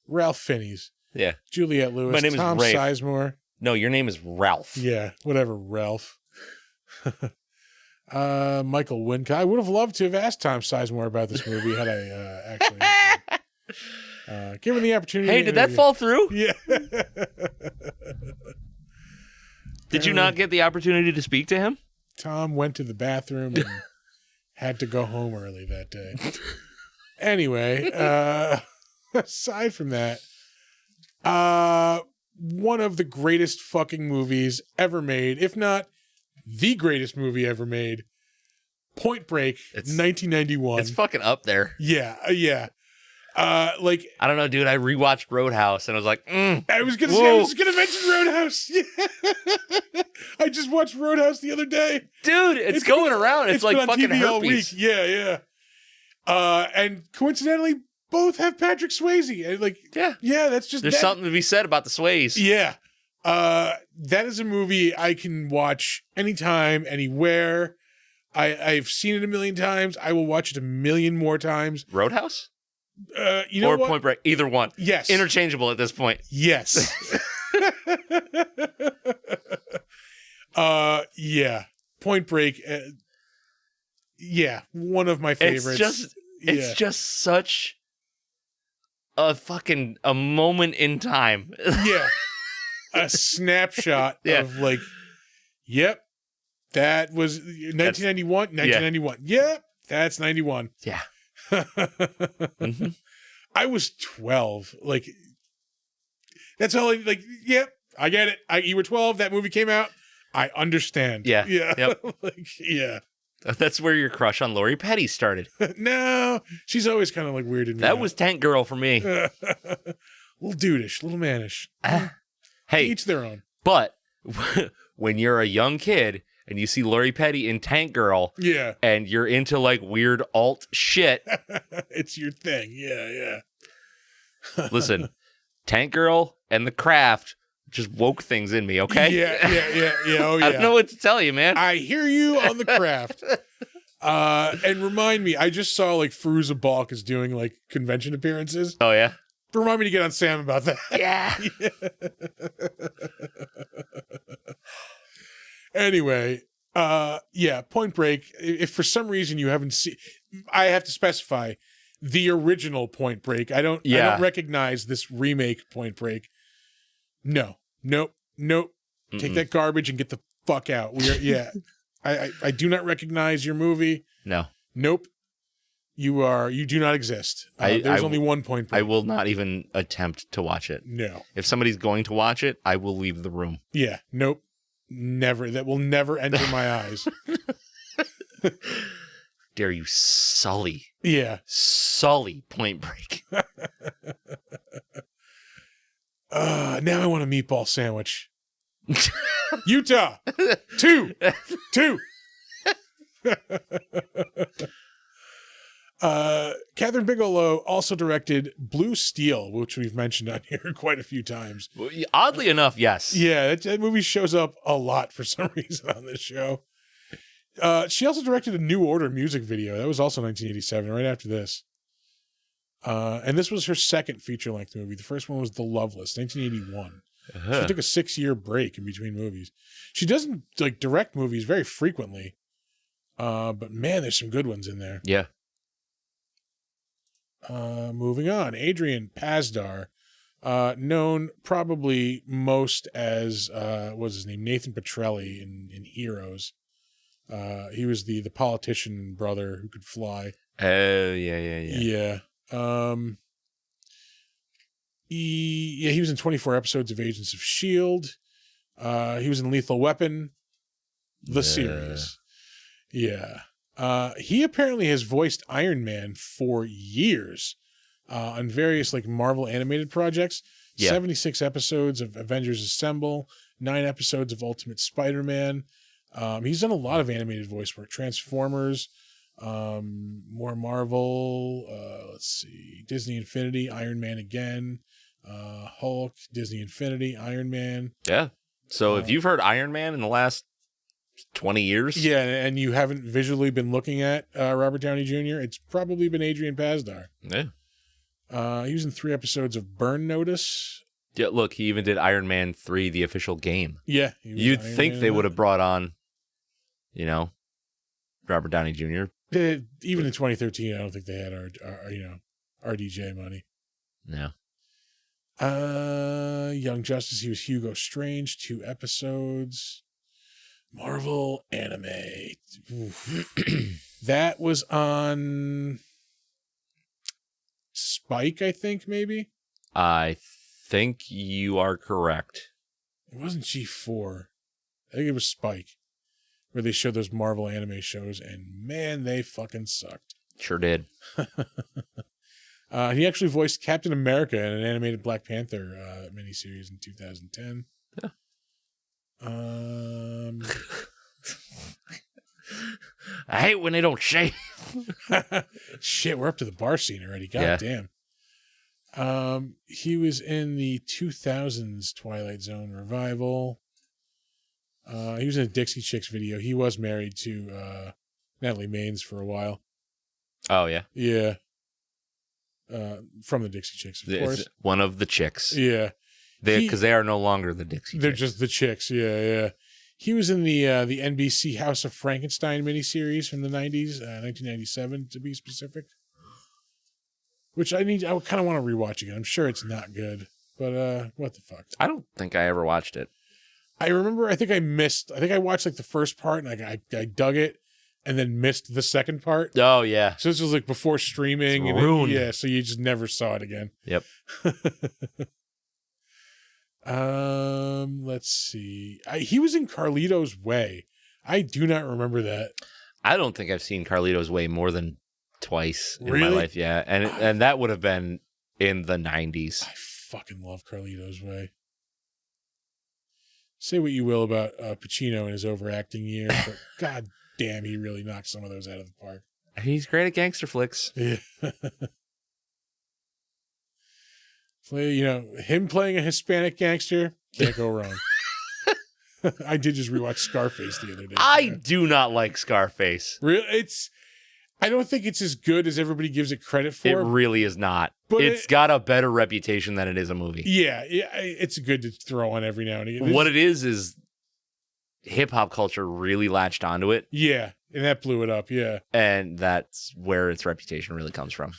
Ralph Fiennes. Yeah. Juliette Lewis. My name Tom is Ray. Sizemore. No, your name is Ralph. Yeah, whatever, Ralph. Michael Wincott. I would have loved to have asked Tom Sizemore about this movie had I actually given the opportunity. Hey, did that fall through? Yeah. Did you not get the opportunity to speak to him? Tom went to the bathroom and had to go home early that day. Anyway, aside from that, one of the greatest fucking movies ever made, if not the greatest movie ever made, Point Break, 1991. It's fucking up there. Yeah. I don't know, dude. I rewatched Roadhouse and I was like, I was gonna mention Roadhouse. Yeah. I just watched Roadhouse the other day. Dude, it's going around. It's like been on fucking TV all week. herpes. Yeah. And coincidentally, both have Patrick Swayze. Yeah, that's just There's something to be said about the Sways. Yeah. That is a movie I can watch anytime, anywhere. I've seen it a million times. I will watch it a million more times. Roadhouse? You know or what? Point Break? Either one. Yes. Interchangeable at this point. Yes. Yeah. Point Break. Yeah. One of my favorites. It's just such a moment in time. Yeah. A snapshot of like, yep, that was 1991. 1991. Yep, that's 91. Yeah. Mm-hmm. I was 12. Like, that's all. Yep, I get it. You were 12. That movie came out. I understand. Yeah. Yep. Yeah. That's where your crush on Lori Petty started. No, she's always kind of like weirded me That out. was Tank Girl for me. Little dudeish, little mannish. Hey, Each their own. But when you're a young kid and you see Lori Petty in Tank Girl, yeah, and you're into like weird alt shit, it's your thing. Yeah. Listen, Tank Girl and The Craft just woke things in me, okay? Yeah. Oh, yeah. I don't know what to tell you, man. I hear you on The Craft. And remind me, I just saw like Fairuza Balk is doing like convention appearances. Oh, yeah? Remind me to get on Sam about that. Yeah. Anyway, Point Break. If for some reason you haven't seen, I have to specify the original Point Break. I don't recognize this remake Point Break. Nope. Take that garbage and get the fuck out. I do not recognize your movie. No. Nope. You do not exist. There's only one Point Break. I will not even attempt to watch it. No. If somebody's going to watch it, I will leave the room. Yeah. Nope. Never. That will never enter my eyes. Dare you sully. Yeah. Sully Point Break. Now I want a meatball sandwich. Utah. Two. Kathryn Bigelow also directed Blue Steel, which we've mentioned on here quite a few times. Oddly enough, yes. Yeah, that movie shows up a lot for some reason on this show. She also directed a New Order music video. That was also 1987, right after this. And this was her second feature-length movie. The first one was The Loveless, 1981. She took a 6-year break in between movies. She doesn't direct movies very frequently. But man, there's some good ones in there. Yeah. Moving on, Adrian Pasdar, known probably most as what's his name, Nathan Petrelli in Heroes. He was the politician brother who could fly. Oh yeah. He was in 24 episodes of Agents of S.H.I.E.L.D. He was in Lethal Weapon, the series. Yeah. He apparently has voiced Iron Man for years on various Marvel animated projects. Yeah. 76 episodes of Avengers Assemble, 9 episodes of Ultimate Spider-Man. He's done a lot of animated voice work. Transformers, more Marvel, let's see, Disney Infinity, Iron Man again, Hulk, Disney Infinity, Iron Man. Yeah. So if you've heard Iron Man in the last 20 years. Yeah, and you haven't visually been looking at Robert Downey Jr., it's probably been Adrian Pasdar. Yeah. He was in 3 episodes of Burn Notice. Yeah, look, he even did Iron Man 3, the official game. Yeah. You'd think they would have brought on You know, Robert Downey Jr. Even in 2013, I don't think they had RDJ money. No. Young Justice, he was Hugo Strange, 2 episodes. Marvel anime. That was on Spike, I think, maybe? I think you are correct. It wasn't G4. I think it was Spike, where they showed those Marvel anime shows, and man, they fucking sucked. Sure did. He actually voiced Captain America in an animated Black Panther miniseries in 2010. Yeah. I hate when they don't shave. Shit, we're up to the bar scene already. God damn. He was in the 2000s Twilight Zone revival. He was in a Dixie Chicks video. He was married to Natalie Maines for a while. Oh, yeah? Yeah. From the Dixie Chicks, of course. One of the chicks. Yeah. Because they are no longer the Dixie Chicks. They're just the chicks, yeah. He was in the NBC House of Frankenstein miniseries from the 90s, 1997 to be specific. Which I kind of want to rewatch again. I'm sure it's not good, but what the fuck? I don't think I ever watched it. I remember, I think I watched like the first part and I dug it and then missed the second part. Oh, yeah. So this was like before streaming. It's ruined. Yeah, so you just never saw it again. Yep. Let's see. He was in Carlito's Way. I do not remember that. I don't think I've seen Carlito's Way more than twice in Really? my life. Yeah. And that would have been in the 90s. I fucking love Carlito's Way. Say what you will about Pacino in his overacting years, but god damn, he really knocked some of those out of the park. He's great at gangster flicks. Yeah. Him playing a Hispanic gangster, can't go wrong. I did just rewatch Scarface the other day. I do not like Scarface. Really? I don't think it's as good as everybody gives it credit for. It really is not. But it's got a better reputation than it is a movie. Yeah, it's good to throw on every now and again. What it is hip-hop culture really latched onto it. Yeah, and that blew it up, yeah. And that's where its reputation really comes from.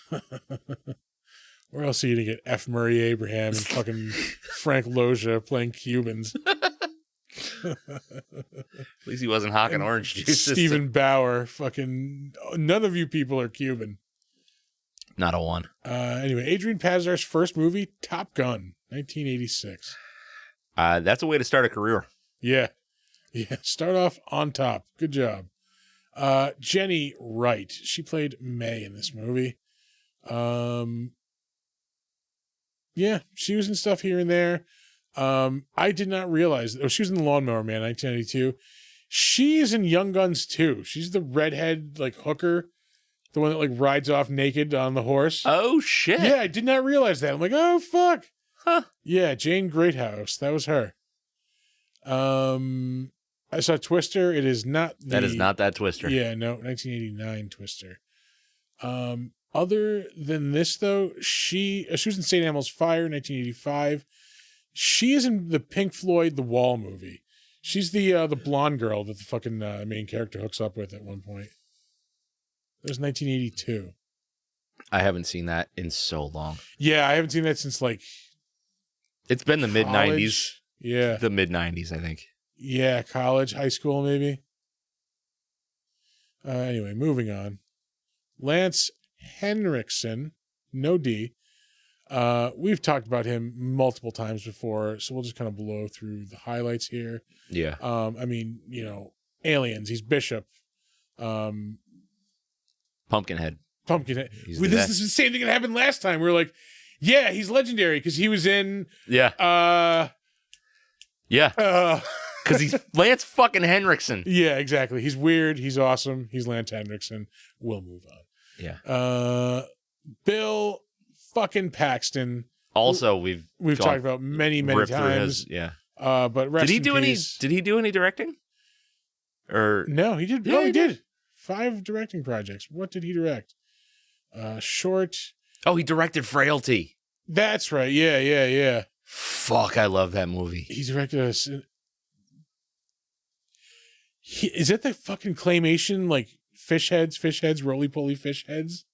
Where else are you going to get F. Murray Abraham and fucking Frank Loja playing Cubans? At least he wasn't hawking orange juice. Stephen Bauer, fucking... None of you people are Cuban. Not a one. Anyway, Adrian Pasdar's first movie, Top Gun, 1986. That's a way to start a career. Yeah, start off on top. Good job. Jenny Wright, she played May in this movie. Yeah, she was in stuff here and there. I did not realize. She was in The Lawnmower Man, 1992. She is in Young Guns too. She's the redhead like hooker, the one that like rides off naked on the horse. Oh shit! Yeah, I did not realize that. I'm like, oh fuck. Huh? Yeah, Jane Greathouse. That was her. I saw Twister. It is not. That is not that Twister. Yeah, no, 1989 Twister. Other than this, though, she was in St. Elmo's Fire, 1985. She is in the Pink Floyd The Wall movie. She's the blonde girl that the fucking main character hooks up with at one point. It was 1982. I haven't seen that in so long. Yeah, I haven't seen that since like... It's been the mid-90s. Yeah. The mid-90s, I think. Yeah, college, high school, maybe. Anyway, moving on. Lance Henrikson, no D. We've talked about him multiple times before, so we'll just kind of blow through the highlights here. Yeah. I mean, Aliens, he's Bishop. Pumpkinhead. This is the same thing that happened last time. We were like, yeah, he's legendary because he was in... Yeah. Because he's Lance fucking Henrikson. Yeah, exactly. He's weird. He's awesome. He's Lance Henrikson. We'll move on. Yeah. Bill fucking Paxton. Also, we've talked about many times. But rest did he in do peace. Did he do any directing? Or no, he did. Yeah, he did. 5 directing projects. What did he direct? Short. Oh, he directed Frailty. That's right. Yeah. Fuck, I love that movie. He directed Is that the fucking claymation, like, fish heads, roly-poly fish heads?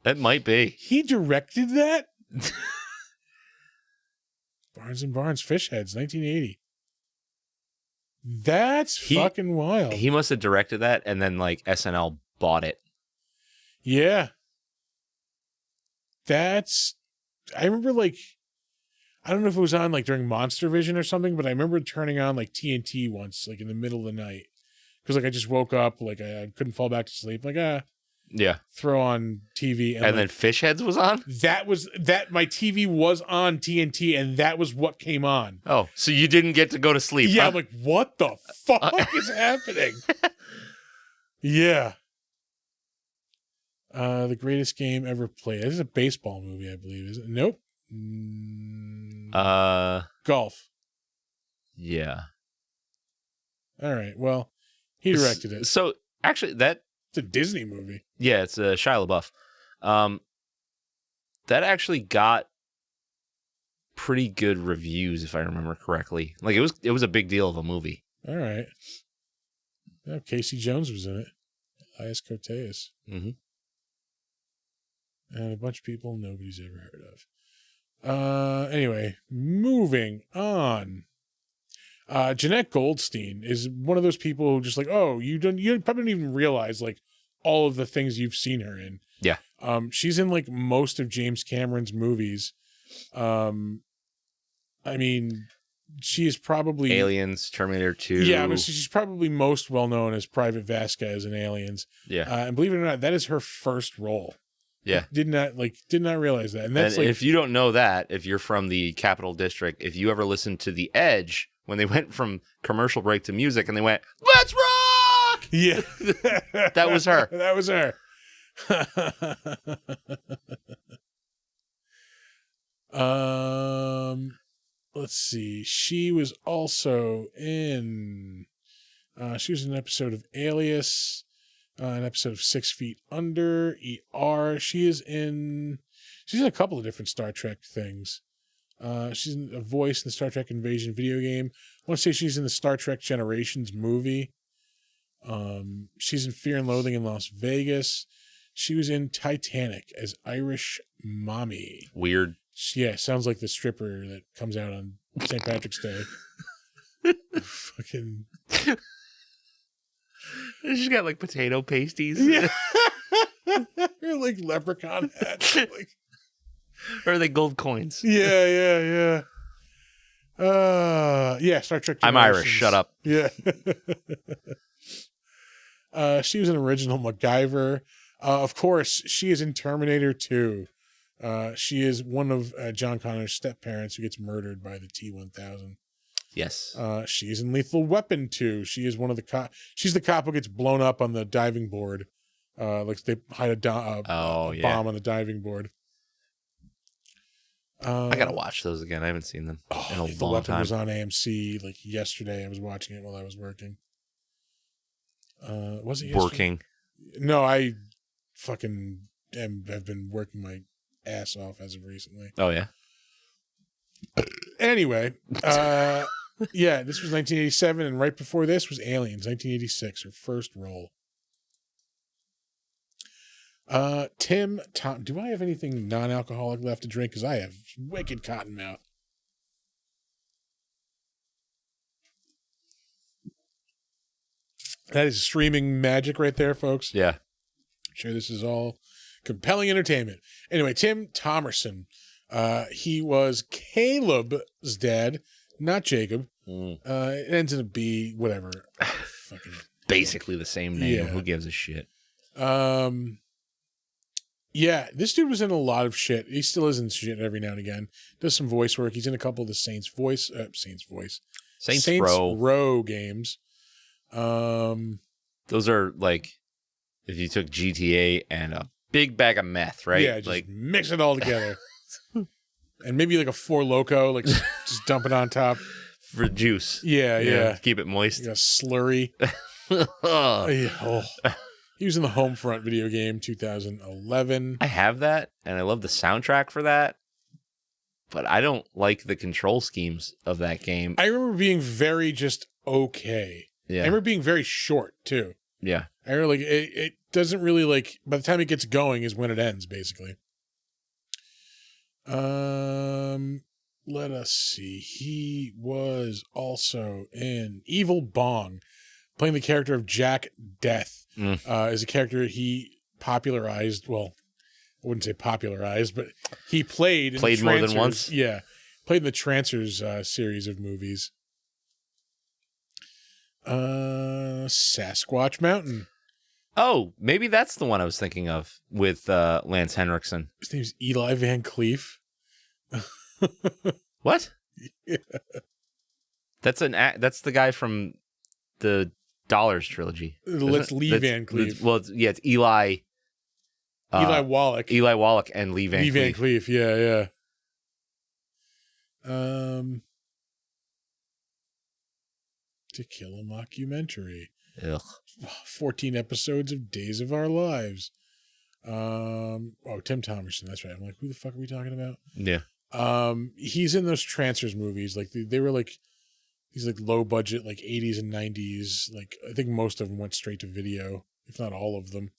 That might be. He directed that? Barnes and Barnes fish heads, 1980. That's fucking wild. He must have directed that, and then, like, SNL bought it. Yeah. I remember, like, I don't know if it was on, like, during Monster Vision or something, but I remember turning on, like, TNT once, like, in the middle of the night. Because, like, I just woke up, like, I couldn't fall back to sleep. Like, yeah. Throw on TV. And then Fish Heads was on? My TV was on TNT, and that was what came on. Oh, so you didn't get to go to sleep. Yeah, huh? I'm like, what the fuck is happening? Yeah. The greatest game ever played. This is a baseball movie, I believe, is it? Nope. Golf. Yeah. All right. Well, he directed it. So, actually, it's a Disney movie. Yeah, it's Shia LaBeouf. That actually got pretty good reviews, if I remember correctly. Like, it was a big deal of a movie. All right. Yeah, Casey Jones was in it. Elias Koteas. Mm-hmm. And a bunch of people nobody's ever heard of. Anyway, moving on. Jeanette Goldstein is one of those people who just like, oh, you probably don't even realize like all of the things you've seen her in. Yeah. She's in like most of James Cameron's movies. I mean, she is probably Aliens, Terminator 2. Yeah, I mean, she's probably most well known as Private Vasquez in Aliens. Yeah. And believe it or not, that is her first role. Yeah. Did not realize that. And that's and like, if you don't know that, if you're from the Capital District, if you ever listened to The Edge when they went from commercial break to music and they went, "Let's rock!" Yeah. That was her. That was her. Let's see. She was also in she was in an episode of Alias. An episode of 6 Feet Under, ER. She's in a couple of different Star Trek things. She's in a voice in the Star Trek Invasion video game. I want to say she's in the Star Trek Generations movie. She's in Fear and Loathing in Las Vegas. She was in Titanic as Irish Mommy. Weird. Yeah, sounds like the stripper that comes out on St. Patrick's Day. Fucking... She's got like potato pasties. Yeah. Or like leprechaun hats. Like... Or are they gold coins? Yeah. Yeah, Star Trek Generations. I'm Irish, shut up. Yeah. She was an original MacGyver. Of course, she is in Terminator 2. She is one of John Connor's step-parents who gets murdered by the T-1000. Yes. She's in Lethal Weapon 2. She is one of the she's the cop who gets blown up on the diving board. Like they hide a bomb on the diving board. I gotta watch those again. I haven't seen them in a Lethal long Weapon time. was on AMC like yesterday. I was watching it while I was working. Was it yesterday? Working? No, I fucking have been working my ass off as of recently. Oh yeah. Anyway, yeah, this was 1987, and right before this was Aliens, 1986, her first role. Tom, do I have anything non-alcoholic left to drink? Because I have wicked cotton mouth. That is streaming magic right there, folks. Yeah. I'm sure this is all compelling entertainment. Anyway, Tim Thomerson. He was Caleb's dad, not Jacob. It ends in a B, whatever. Fucking basically the same name. Yeah. Who gives a shit? Yeah, this dude was in a lot of shit. He still is in shit every now and again. Does some voice work. He's in a couple of the Saints Row games. Those are like if you took GTA and a big bag of meth, right? Yeah, just like mix it all together. And maybe like a Four Loko, like just dump it on top. For juice. Yeah. Keep it moist. Like a slurry. He was in the Homefront video game 2011. I have that, and I love the soundtrack for that, but I don't like the control schemes of that game. I remember being very just okay. Yeah. I remember being very short too. Yeah. I remember like it doesn't really like by the time it gets going is when it ends basically. Let us see. He was also in Evil Bong, playing the character of Jack Death. Is a character he popularized. Well, I wouldn't say popularized, but he played more than once. Yeah, played in the Trancers series of movies. Sasquatch Mountain. Oh, maybe that's the one I was thinking of with Lance Henrikson. His name's Eli Van Cleef. What? Yeah. That's the guy from the Dollars trilogy. Let's Lee Van Cleef. Well, it's Eli. Eli Wallach. Eli Wallach and Lee Van Cleef. Van Cleef. Yeah. To Kill a Mockumentary. Ugh. 14 episodes of Days of Our Lives. Tim Thomerson. That's right. I'm like, who the fuck are we talking about? Yeah. He's in those Trancers movies. Like they were like these like low budget, like 80s and 90s. Like I think most of them went straight to video, if not all of them.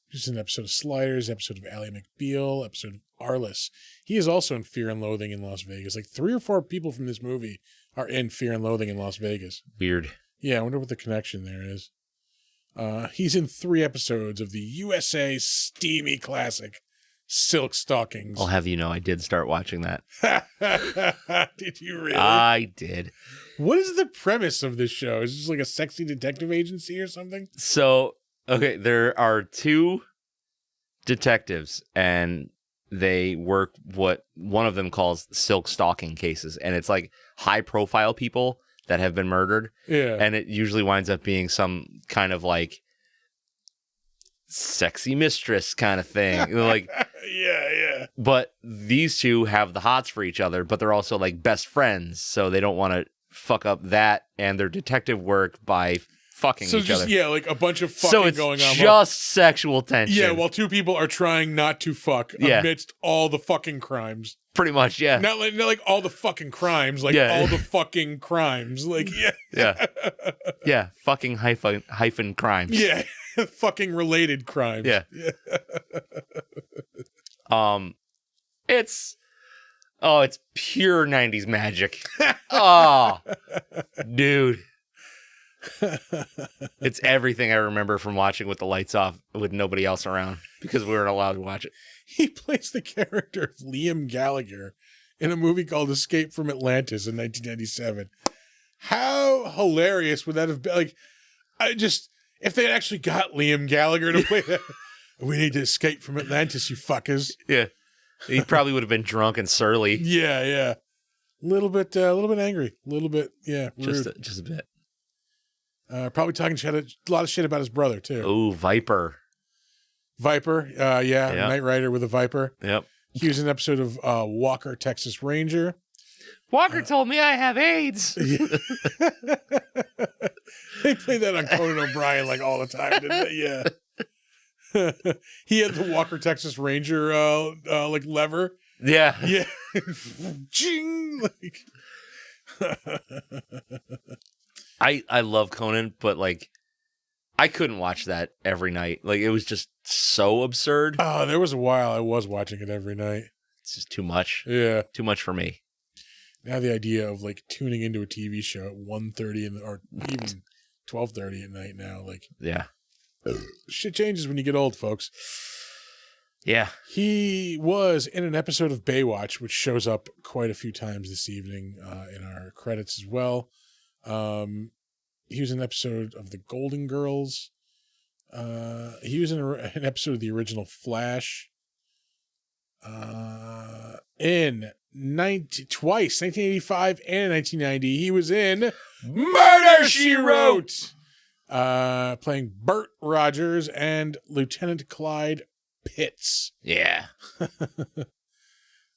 He's in an episode of Sliders, episode of Ally McBeal, episode of Arliss. He is also in Fear and Loathing in Las Vegas. Like 3 or 4 people from this movie are in Fear and Loathing in Las Vegas. Weird. Yeah, I wonder what the connection there is. He's in 3 episodes of the USA steamy classic, Silk Stockings. I'll have you know, I did start watching that. Did you really? I did. What is the premise of this show? Is this like a sexy detective agency or something? So, okay, there are 2 detectives, and they work what one of them calls silk stalking cases, and it's like high-profile people that have been murdered. Yeah. And it usually winds up being some kind of like sexy mistress kind of thing. Like, yeah. But these 2 have the hots for each other, but they're also like best friends, so they don't want to fuck up that and their detective work by fucking each other. Yeah, like a bunch of fucking so it's going on. just sexual tension. Yeah, while 2 people are trying not to fuck amidst all the fucking crimes. Pretty much, yeah. Not like all the fucking crimes, like all the fucking crimes. Like, yeah. Yeah, fucking hyphen crimes. Yeah, fucking related crimes. Yeah. It's pure 90s magic. Oh, dude. It's everything I remember from watching with the lights off with nobody else around because we weren't allowed to watch it. He plays the character of Liam Gallagher in a movie called Escape from Atlantis in 1997. How hilarious would that have been? Like, if they actually got Liam Gallagher to play that, we need to escape from Atlantis, you fuckers. Yeah. He probably would have been drunk and surly. Yeah. A little bit angry. A little bit, rude. Just a bit. Probably talking a lot of shit about his brother, too. Oh, Viper. Knight Rider with a Viper. Yep. He was in an episode of Walker, Texas Ranger. Walker told me I have AIDS. They played that on Conan O'Brien like all the time, didn't they? Yeah. He had the Walker, Texas Ranger like lever. Yeah. Yeah. Ching! I love Conan, but like I couldn't watch that every night. Like it was just so absurd. Oh, there was a while I was watching it every night. It's just too much. Yeah. Too much for me. Now the idea of like tuning into a TV show at 1:30 or even 12:30 at night now, like yeah. Shit changes when you get old, folks. Yeah. He was in an episode of Baywatch, which shows up quite a few times this evening in our credits as well. He was in an episode of The Golden Girls. He was in an episode of the original Flash. In twice, 1985 and 1990, he was in Murder, She Wrote, playing Burt Rogers and Lieutenant Clyde Pitts. Yeah.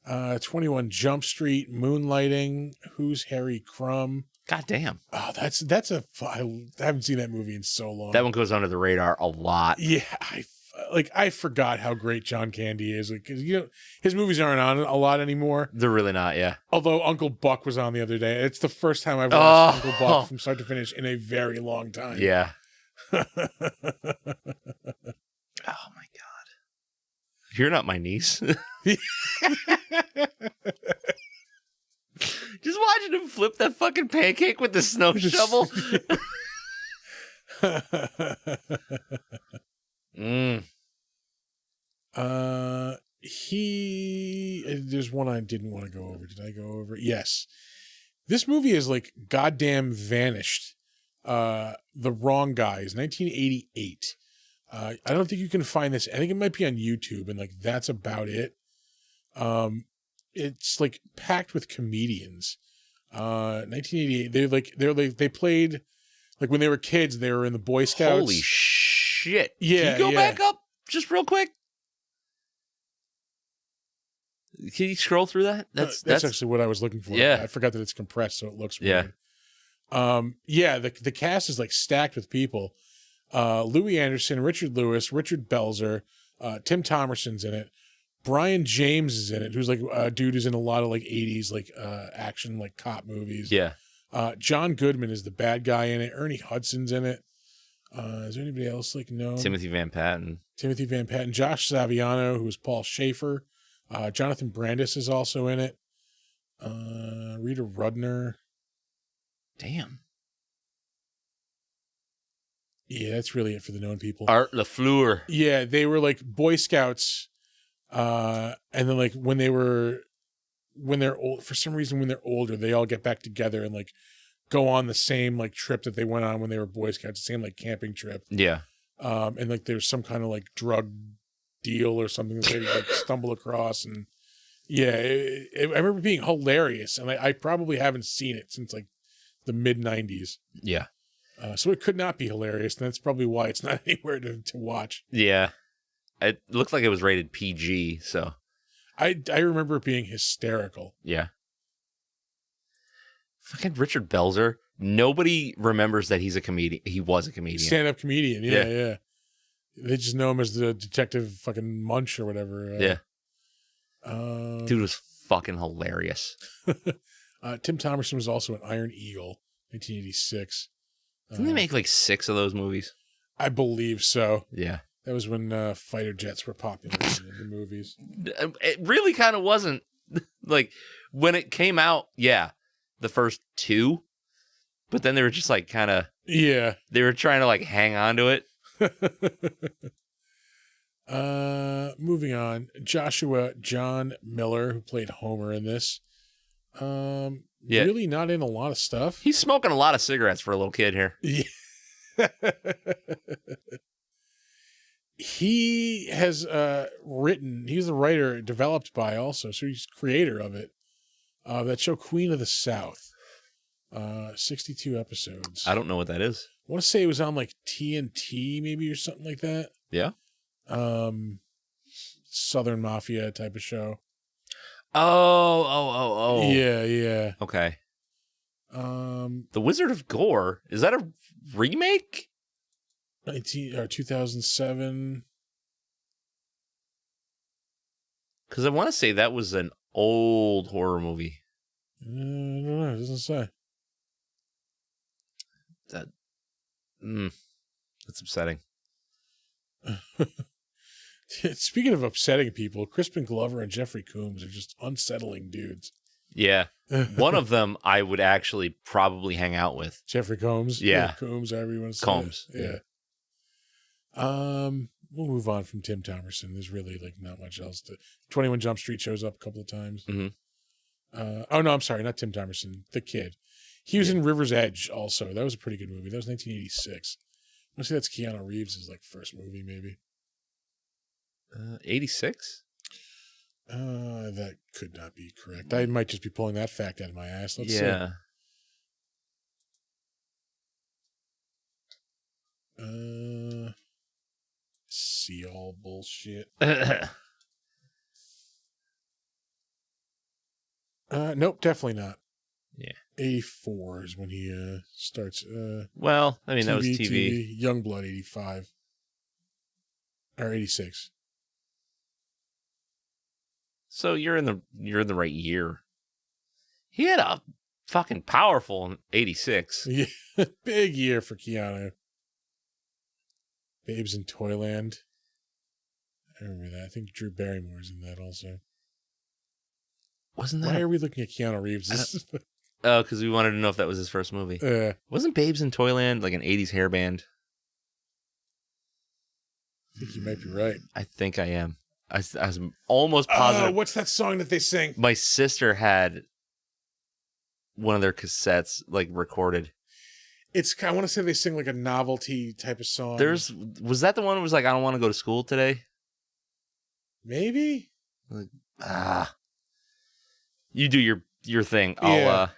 21 Jump Street, Moonlighting, Who's Harry Crumb. God damn. Oh, I haven't seen that movie in so long. That one goes under the radar a lot. Yeah, like I forgot how great John Candy is. Like, 'cause, you know, his movies aren't on a lot anymore. They're really not, yeah. Although Uncle Buck was on the other day. It's the first time I've watched Uncle Oh. Buck from start to finish in a very long time. Yeah. Oh my god. You're not my niece. Just watching him flip that fucking pancake with the snow shovel. There's one I didn't want to go over. Did I go over? Yes. This movie is like goddamn vanished. The Wrong Guys, 1988. I don't think you can find this. I think it might be on YouTube, and like that's about it. It's like packed with comedians. 1988. They played like when they were kids. They were in the Boy Scouts. Holy shit! Yeah, Can you go back up just real quick? Can you scroll through that? That's actually what I was looking for. Yeah, I forgot that it's compressed, so it looks weird. Yeah. The cast is like stacked with people. Louis Anderson, Richard Lewis, Richard Belzer, Tim Thomerson's in it. Brian James is in it, who's like a dude who's in a lot of like 80s like action like cop movies. Yeah. John Goodman is the bad guy in it. Ernie Hudson's in it. Is there anybody else like known? Timothy Van Patten. Josh Saviano, who is Paul Schaefer. Jonathan Brandis is also in it. Rita Rudner. Damn. Yeah, that's really it for the known people. Art LaFleur. Yeah, they were like Boy Scouts. And then like when they're old, for some reason, when they're older, they all get back together and like go on the same like trip that they went on when they were Boy Scouts, the same like camping trip. Yeah. And like there's some kind of like drug deal or something that they like stumble across. And yeah, I remember being hilarious. And I probably haven't seen it since like the mid 90s. Yeah. So it could not be hilarious. And that's probably why it's not anywhere to watch. Yeah. It looked like it was rated PG, so. I remember it being hysterical. Yeah. Fucking Richard Belzer. Nobody remembers that he's a comedian. He was a comedian. Stand-up comedian. Yeah. They just know him as the detective fucking Munch or whatever. Yeah. Dude was fucking hilarious. Tim Thomerson was also in Iron Eagle, 1986. Didn't they make like 6 of those movies? I believe so. Yeah. That was when fighter jets were popular in the movies. It really kind of wasn't. Like, when it came out, yeah, the first 2. But then they were just like kind of... Yeah. They were trying to like hang on to it. Moving on. Joshua John Miller, who played Homer in this. Really not in a lot of stuff. He's smoking a lot of cigarettes for a little kid here. Yeah. He has written, he's the writer, developed by also, so he's creator of it. That show Queen of the South. 62 episodes. I don't know what that is. I want to say it was on like TNT maybe or something like that. Yeah. Southern Mafia type of show. Oh. Yeah. Okay. The Wizard of Gore. Is that a remake? 2007. Because I want to say that was an old horror movie. I don't know. It doesn't say. That's upsetting. Speaking of upsetting people, Crispin Glover and Jeffrey Combs are just unsettling dudes. Yeah. One of them I would actually probably hang out with. Jeffrey Combs? Yeah. Combs, however you want to say Combs. it. Yeah. We'll move on from Tim Thomerson. There's really like not much else to... 21 Jump Street shows up a couple of times. Mm-hmm. Oh, no, I'm sorry. Not Tim Thomerson. The Kid. He was in River's Edge also. That was a pretty good movie. That was 1986. I want to say that's Keanu Reeves' like first movie, maybe. 86? That could not be correct. I might just be pulling that fact out of my ass. Let's see. See all bullshit. Nope, definitely not. Yeah. 84 is when he starts. Well, I mean, that was TV. Youngblood, 85. Or 86. So you're in the right year. He had a fucking powerful 86. Yeah, big year for Keanu. Babes in Toyland. I remember that. I think Drew Barrymore's in that also. Wasn't that? Why are we looking at Keanu Reeves? Oh, because we wanted to know if that was his first movie. Wasn't Babes in Toyland like an 80s hair band? I think you might be right. I think I am. I was almost positive. What's that song that they sing? My sister had one of their cassettes like recorded. I want to say they sing like a novelty type of song. Was that the one that was like, I don't want to go to school today? Maybe? Like, you do your thing. Yeah.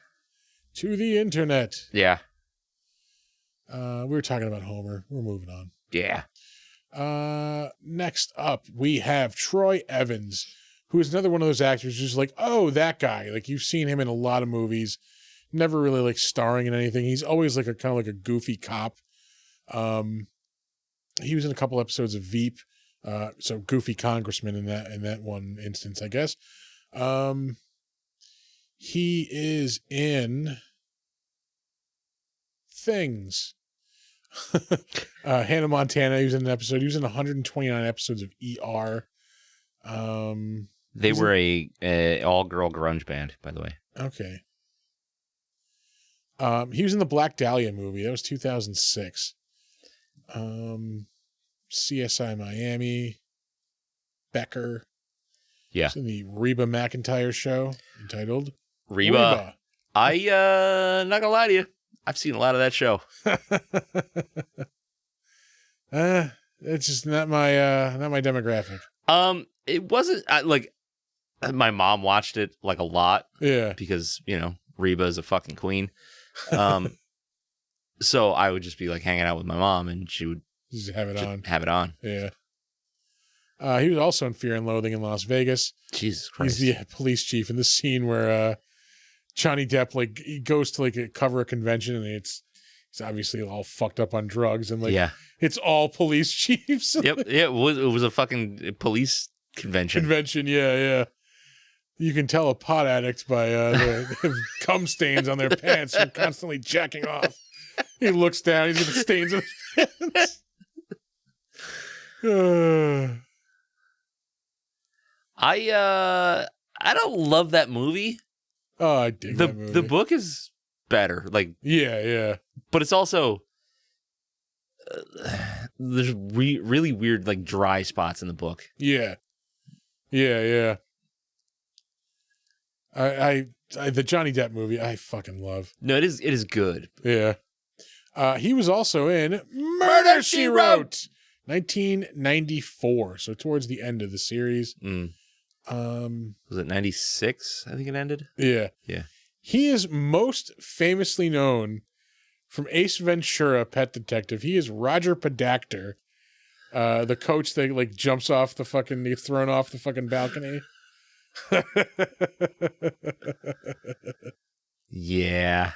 To the internet. Yeah. We were talking about Homer. We're moving on. Yeah. Next up, we have Troy Evans, who is another one of those actors who's like, oh, that guy. Like, you've seen him in a lot of movies, never really like starring in anything. He's always like a kind of like a goofy cop. He was in a couple episodes of Veep. So goofy congressman in that one instance, I guess. He is in Things. Hannah Montana. He was in an episode. He was in 129 episodes of ER. They were a all-girl grunge band, by the way. Okay. He was in the Black Dahlia movie. That was 2006. CSI Miami. Becker. Yeah. It's in the Reba McEntire show entitled Reba. Not gonna lie to you. I've seen a lot of that show. It's just not my demographic. It wasn't like my mom watched it like a lot. Yeah. Because, Reba is a fucking queen. So I would just be like hanging out with my mom and she would just have it on. Yeah. He was also in Fear and Loathing in Las Vegas. Jesus Christ. He's the police chief in the scene where Johnny Depp like he goes to like cover a convention and he's obviously all fucked up on drugs and like it's all police chiefs. Yep. Yeah, it was a fucking police convention. Yeah. You can tell a pot addict by the cum stains on their pants from constantly jacking off. He looks down, he's got the stains on his pants. I don't love that movie. Oh, I dig that movie. The book is better. Like yeah. But it's also there's really weird like dry spots in the book. Yeah. I the Johnny Depp movie I fucking love. No, it is good. Yeah. He was also in Murder, She Wrote, 1994. So towards the end of the series. Was it 96? I think it ended. Yeah. Yeah. He is most famously known from Ace Ventura: Pet Detective. He is Roger Podacter, the coach that like jumps off gets thrown off the fucking balcony. Yeah.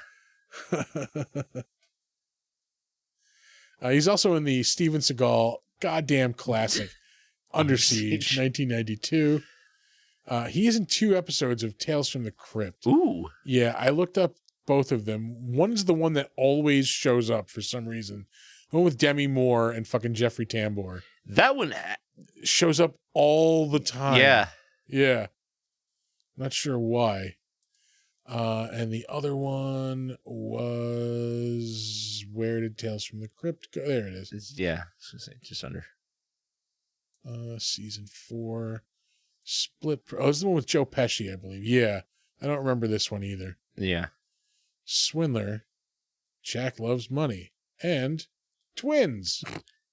He's also in the Steven Seagal goddamn classic Under Siege, 1992. He is in 2 episodes of Tales from the Crypt. Ooh. Yeah, I looked up both of them. One's the one that always shows up for some reason. The one with Demi Moore and fucking Jeffrey Tambor. That one shows up all the time. Yeah. Not sure why. And the other one was... Where did Tales from the Crypt go? There it is. Just under. Season 4. Split. It's the one with Joe Pesci, I believe. Yeah. I don't remember this one either. Yeah. Swindler. Jack Loves Money. And Twins.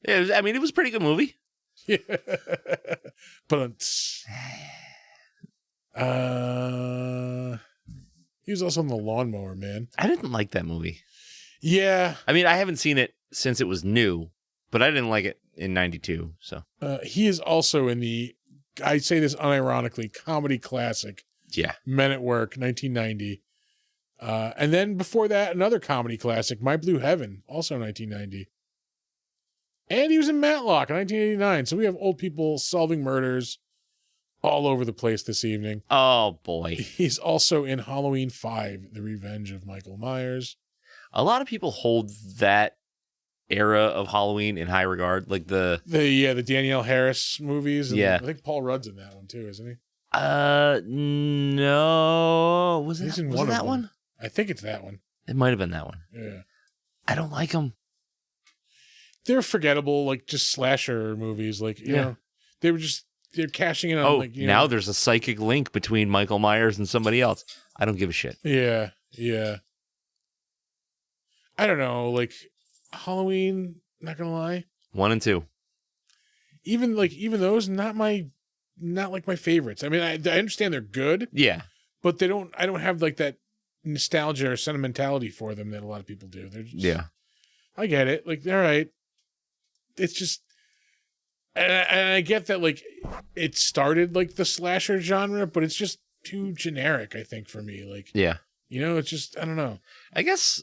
Yeah, it was a pretty good movie. Yeah. But he was also in The Lawnmower Man. I didn't like that movie. Yeah. I haven't seen it since it was new, but I didn't like it in 92. So he is also in the, I say this unironically, comedy classic. Yeah. Men at Work, 1990. And then before that, another comedy classic, My Blue Heaven, also 1990. And he was in Matlock in 1989. So we have old people solving murders all over the place this evening. Oh, boy. He's also in Halloween 5, The Revenge of Michael Myers. A lot of people hold that era of Halloween in high regard. Like the Danielle Harris movies. And Yeah. I think Paul Rudd's in that one too, isn't he? No. Was He's it in was one it of that them. one? I think it's that one. It might have been that one. Yeah. I don't like them. They're forgettable, like just slasher movies. Like, you know, they're cashing in on Oh, like, now there's a psychic link between Michael Myers and somebody else. I don't give a shit. Yeah. Yeah. I don't know. Like Halloween, not going to lie. 1 and 2. Even those, not like my favorites. I mean, I understand they're good, Yeah. but I don't have like that nostalgia or sentimentality for them that a lot of people do. They're just, Yeah. I get it. Like, all right. It's just, and I get that, like, it started like the slasher genre, but it's just too generic, I think, for me. Like, Yeah. it's just, I don't know. I guess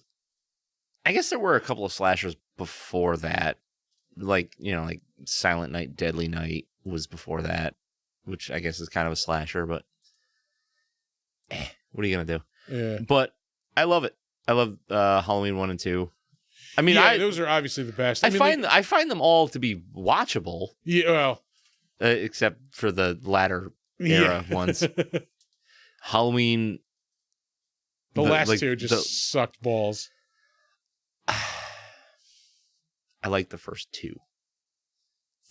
there were a couple of slashers before that. Like, like Silent Night, Deadly Night was before that, which I guess is kind of a slasher, but what are you going to do? Yeah. But I love it. I love Halloween 1 and 2. I mean, those are obviously the best. I find them all to be watchable. Yeah, well, except for the latter era ones. Halloween. The last two just sucked balls. I liked the first 2.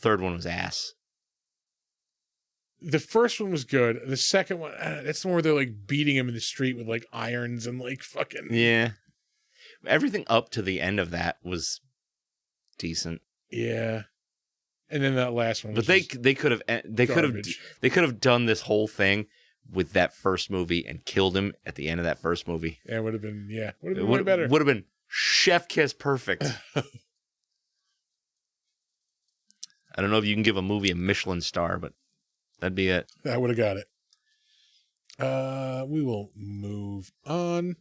Third one was ass. The first one was good. The second one, that's the one where they're like beating him in the street with like irons and like fucking. Yeah. Everything up to the end of that was decent. Yeah. And then that last one was But they could have done this whole thing with that first movie and killed him at the end of that first movie. Yeah, it would have been way better. Would have been chef kiss perfect. I don't know if you can give a movie a Michelin star, but that'd be it. I would have got it. We will move on.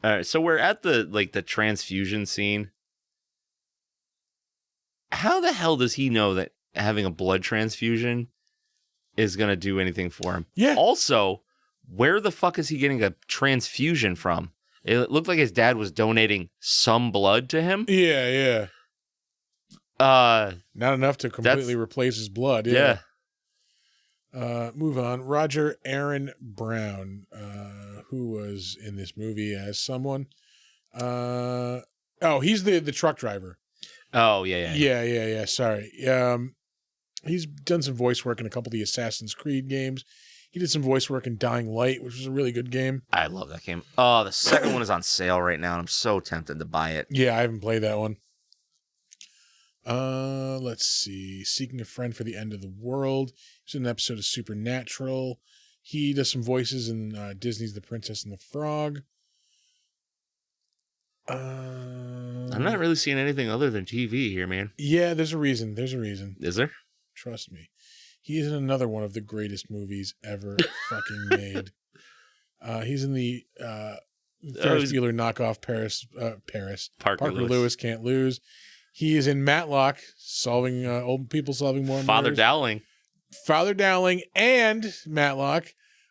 All right, so we're at the transfusion scene. How the hell does he know that having a blood transfusion is going to do anything for him? Yeah. Also, where the fuck is he getting a transfusion from? It looked like his dad was donating some blood to him. Yeah. Not enough to completely replace his blood. Yeah. Move on. Roger Aaron Brown, who was in this movie as someone. He's the truck driver. Oh, yeah. Yeah. Sorry. He's done some voice work in a couple of the Assassin's Creed games. He did some voice work in Dying Light, which was a really good game. I love that game. Oh, the second one is on sale right now, and I'm so tempted to buy it. Yeah, I haven't played that one. Let's see. Seeking a Friend for the End of the World. He's in an episode of Supernatural. He does some voices in Disney's The Princess and the Frog. I'm not really seeing anything other than TV here, man. Yeah, there's a reason. Is there? Trust me. He is in another one of the greatest movies ever fucking made. He's in the Ferris Bueller knockoff Parker Lewis Can't Lose. He is in Matlock, solving old people solving more Father murders. Dowling. Father Dowling and Matlock.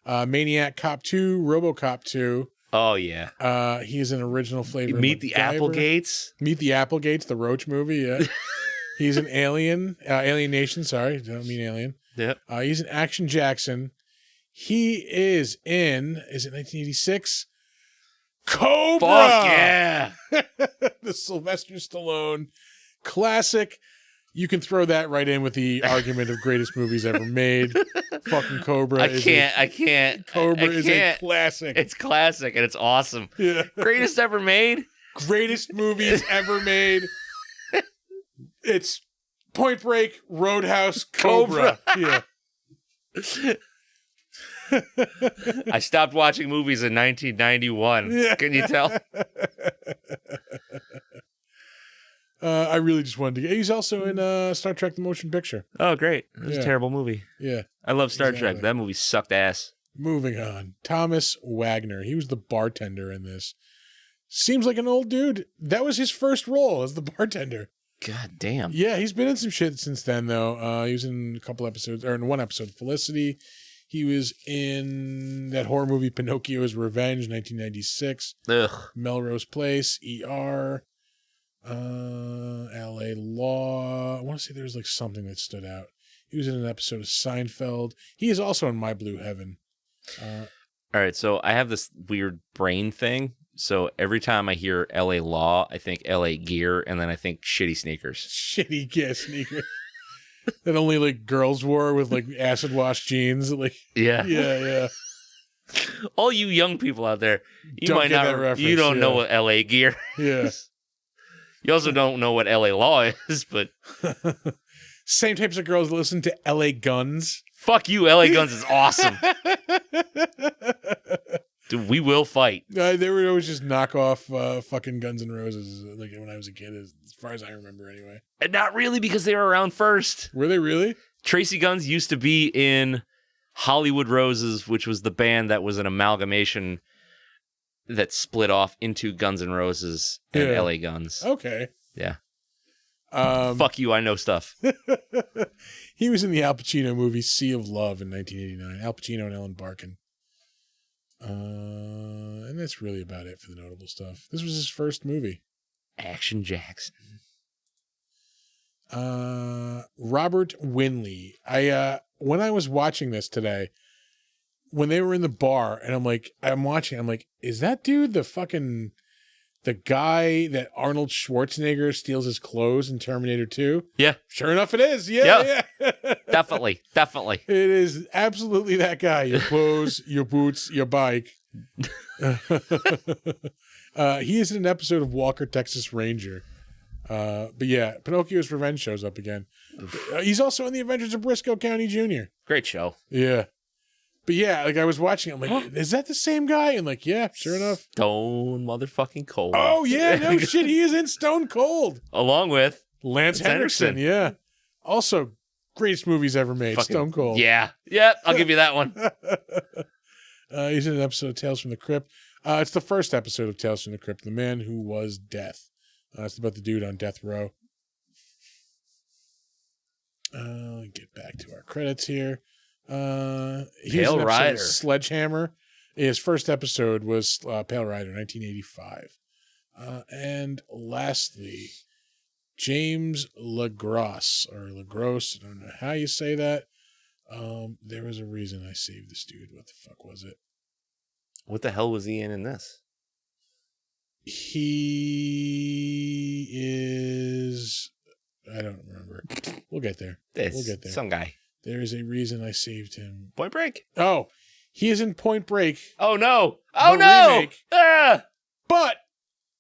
Maniac Cop 2, RoboCop 2. Oh, yeah. He is an original flavor. Meet the Applegates. Meet the Applegates, the Roach movie, yeah. He's an Alien. Alien Nation, sorry. Don't mean Alien. Yep. He's in Action Jackson. He is in, is it 1986? Cobra! Fuck yeah! The Sylvester Stallone classic. You can throw that right in with the argument of greatest movies ever made. Fucking Cobra. I can't. Cobra is a classic. It's classic and it's awesome. Yeah. Greatest ever made? Greatest movies ever made. It's Point Break, Roadhouse, Cobra. Yeah. I stopped watching movies in 1991. Yeah. Can you tell? I really just wanted to get. He's also in Star Trek: The Motion Picture. Oh, great! It was a terrible movie. Yeah, I love Star Trek. That movie sucked ass. Moving on, Thomas Wagner. He was the bartender in this. Seems like an old dude. That was his first role as the bartender. God damn. Yeah, he's been in some shit since then, though. He was in a couple episodes, or in one episode of Felicity. He was in that horror movie Pinocchio's Revenge, 1996. Ugh. Melrose Place, ER, L.A. Law. I want to say there was like something that stood out. He was in an episode of Seinfeld. He is also in My Blue Heaven. All right, so I have this weird brain thing. So every time I hear L.A. Law, I think L.A. Gear, and then I think shitty sneakers. Shitty gear sneakers. That only like girls wore with like acid wash jeans. Like yeah. All you young people out there, you Don't might get that not. reference, You don't know yeah. what L.A. Gear Yeah. is. You also don't know what L.A. Law is, but Same types of girls that listen to L.A. Guns. fuck you, L.A. Guns is awesome. Dude, we will fight. They were always just knockoff fucking Guns N' Roses, like when I was a kid, as far as I remember anyway. And not really, because they were around first. Were they really? Tracy Guns used to be in Hollywood Roses, which was the band that was an amalgamation that split off into Guns N' Roses and Yeah. LA Guns. Okay. Yeah. Fuck you, I know stuff. He was in the Al Pacino movie Sea of Love in 1989. Al Pacino and Ellen Barkin. And that's really about it for the notable stuff. This was his first movie. Action Jackson. Robert Winley. When I was watching this today, when they were in the bar, and I'm like, is that dude the guy that Arnold Schwarzenegger steals his clothes in Terminator 2? Yeah. Sure enough, it is. Yeah. Definitely. It is absolutely that guy. Your clothes, your boots, your bike. He is in an episode of Walker, Texas Ranger. But yeah, Pinocchio's Revenge shows up again. He's also in the Adventures of Briscoe County Jr. Great show. Yeah. But yeah, like I was watching, I'm like, is that the same guy? And like, yeah, sure enough. Stone motherfucking Cold. Oh yeah, no shit, he is in Stone Cold. Along with Lance Henrikson, yeah. Also, greatest movies ever made, Stone Cold. Yeah, I'll give you that one. He's in an episode of Tales from the Crypt. It's the first episode of Tales from the Crypt, The Man Who Was Death. It's about the dude on death row. Get back to our credits here. Pale Rider. Sledgehammer. His first episode was Pale Rider, 1985. And lastly, James LaGrosse, or LaGrosse, I don't know how you say that. There was a reason I saved this dude. What the fuck was it? What the hell was he in this? He is... I don't remember. We'll get there. We'll get there. Some guy. There is a reason I saved him. Point Break? Oh, he is in Point Break. Oh, no. The remake. Ah! But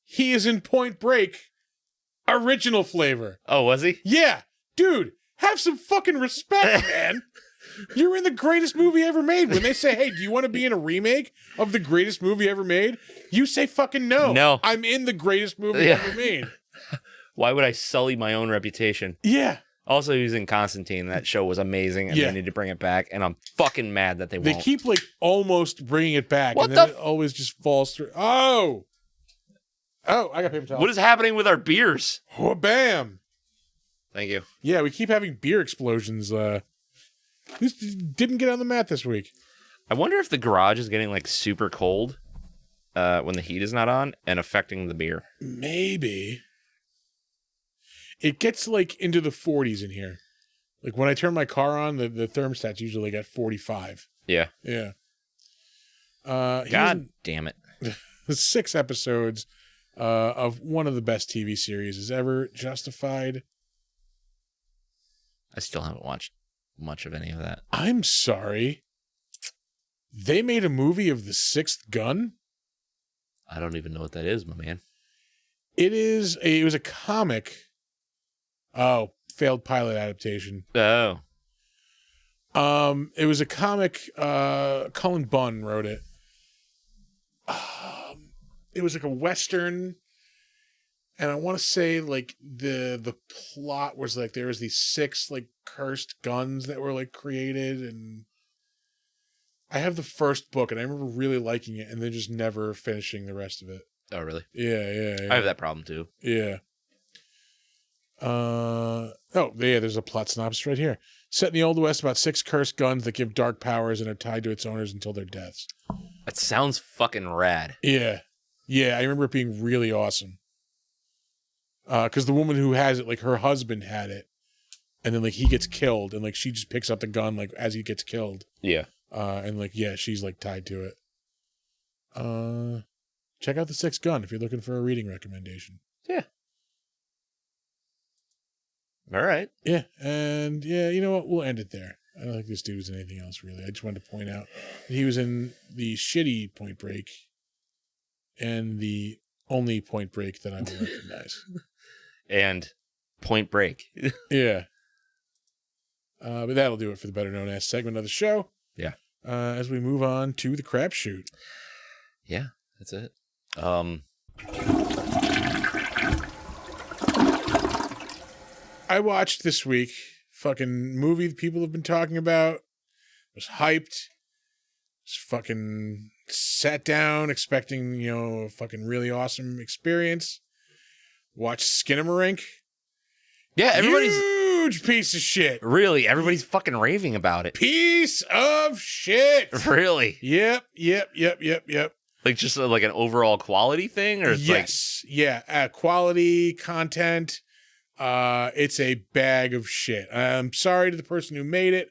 he is in Point Break original flavor. Oh, was he? Yeah. Dude, have some fucking respect, man. You're in the greatest movie ever made. When they say, hey, do you want to be in a remake of the greatest movie ever made? You say fucking no. No. I'm in the greatest movie ever made. Why would I sully my own reputation? Yeah. Also, he was in Constantine. That show was amazing, and they need to bring it back, and I'm fucking mad that they won't. They keep, like, almost bringing it back, What and then the it always just falls through. Oh! Oh, I got paper towel. What is happening with our beers? Oh, bam! Thank you. Yeah, we keep having beer explosions. This didn't get on the mat this week. I wonder if the garage is getting, like, super cold when the heat is not on and affecting the beer. Maybe. It gets, like, into the 40s in here. Like, when I turn my car on, the thermostat's usually like at 45. Yeah. Yeah. God damn it. 6 episodes of one of the best TV series ever, Justified. I still haven't watched much of any of that. I'm sorry. They made a movie of The Sixth Gun? I don't even know what that is, my man. It was a comic. Oh, failed pilot adaptation. Oh. It was a comic. Cullen Bunn wrote it. It was like a Western. And I want to say like the plot was like there was these 6 like cursed guns that were like created, and I have the first book and I remember really liking it and then just never finishing the rest of it. Oh, really? Yeah. I have that problem too. Yeah. There's a plot synopsis right here. Set in the Old West about 6 cursed guns that give dark powers and are tied to its owners until their deaths. That sounds fucking rad. Yeah. Yeah, I remember it being really awesome. Because the woman who has it, like, her husband had it. And then, like, he gets killed. And, like, she just picks up the gun, like, as he gets killed. Yeah. And, like, yeah, she's, like, tied to it. Check out The Sixth Gun if you're looking for a reading recommendation. Yeah. All right. Yeah, and yeah, you know what? We'll end it there. I don't think this dude was in anything else, really. I just wanted to point out that he was in the shitty Point Break and the only Point Break that I will recognize. And Point Break. Yeah. But that'll do it for the Better Known As segment of the show. Yeah. As we move on to the crapshoot. Yeah, that's it. I watched this week fucking movie that people have been talking about. Was hyped. Was fucking sat down expecting, a fucking really awesome experience. Watched Skinamarink. Yeah, everybody's huge piece of shit. Really, everybody's fucking raving about it. Piece of shit. Really? Yep. Like just like an overall quality thing, or it's yes, yeah, quality content. It's a bag of shit. I'm sorry to the person who made it.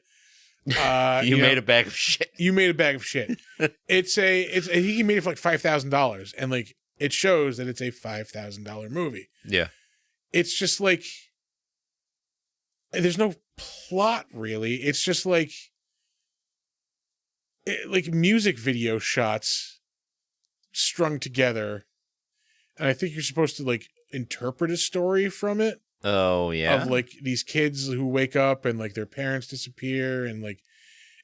You made a bag of shit. You made a bag of shit. It's he made it for like $5,000, and like it shows that it's a $5,000 movie. Yeah. It's just like there's no plot really. It's just like music video shots strung together, and I think you're supposed to like interpret a story from it. Oh yeah. Of like these kids who wake up and like their parents disappear, and like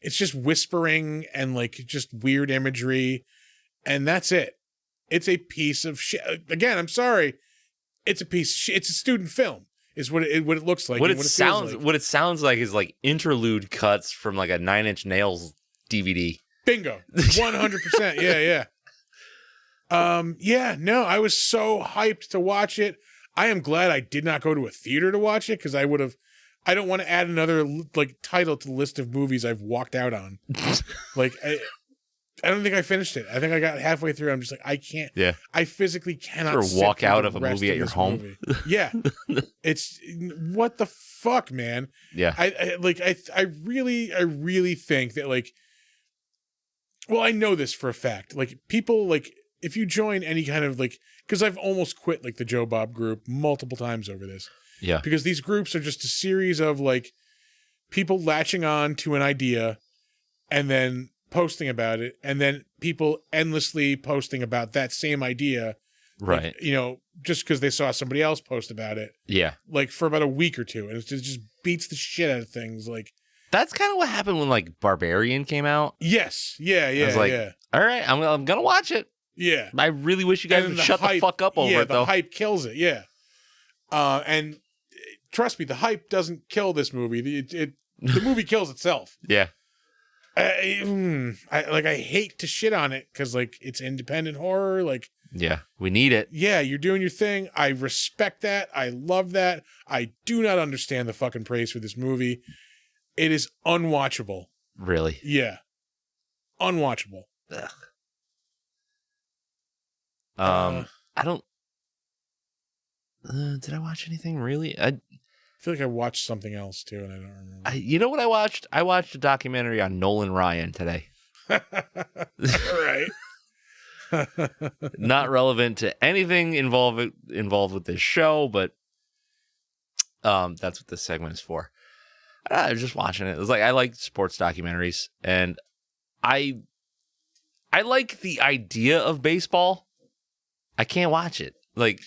it's just whispering and like just weird imagery, and that's it. It's a piece of shit. Again, I'm sorry. It's a piece of shit. It's a student film. Is what it looks like. What it sounds like is like interlude cuts from like a 9 Inch Nails DVD. Bingo. 100%. Yeah. No, I was so hyped to watch it. I am glad I did not go to a theater to watch it, because I don't want to add another like title to the list of movies I've walked out on. Like I don't think I finished it. I think I got halfway through. I'm just like, I can't. Yeah. I physically cannot. Or walk out of a movie at your home. Yeah. It's what the fuck, man. Yeah. I really think that like. Well, I know this for a fact. Like people like. If you join any kind of like, because I've almost quit like the Joe Bob group multiple times over this. Yeah. Because these groups are just a series of like people latching on to an idea and then posting about it, and then people endlessly posting about that same idea. Right. Like, just because they saw somebody else post about it. Yeah. Like for about a week or two. And it just beats the shit out of things. Like, that's kind of what happened when like Barbarian came out. Yes. Yeah. I was like, all right, I'm going to watch it. Yeah. I really wish you guys would shut the fuck up over it, though. Yeah, the hype kills it, yeah. And trust me, the hype doesn't kill this movie. The movie kills itself. Yeah. I hate to shit on it, because, like, it's independent horror. Like, yeah, we need it. Yeah, you're doing your thing. I respect that. I love that. I do not understand the fucking praise for this movie. It is unwatchable. Really? Yeah. Unwatchable. Ugh. I don't. Did I watch anything really? I feel like I watched something else too, and I don't remember. You know what I watched? I watched a documentary on Nolan Ryan today. Right. Not relevant to anything involved with this show, but that's what this segment is for. I was just watching it. It was like, I like sports documentaries, and I like the idea of baseball. I can't watch it. Like,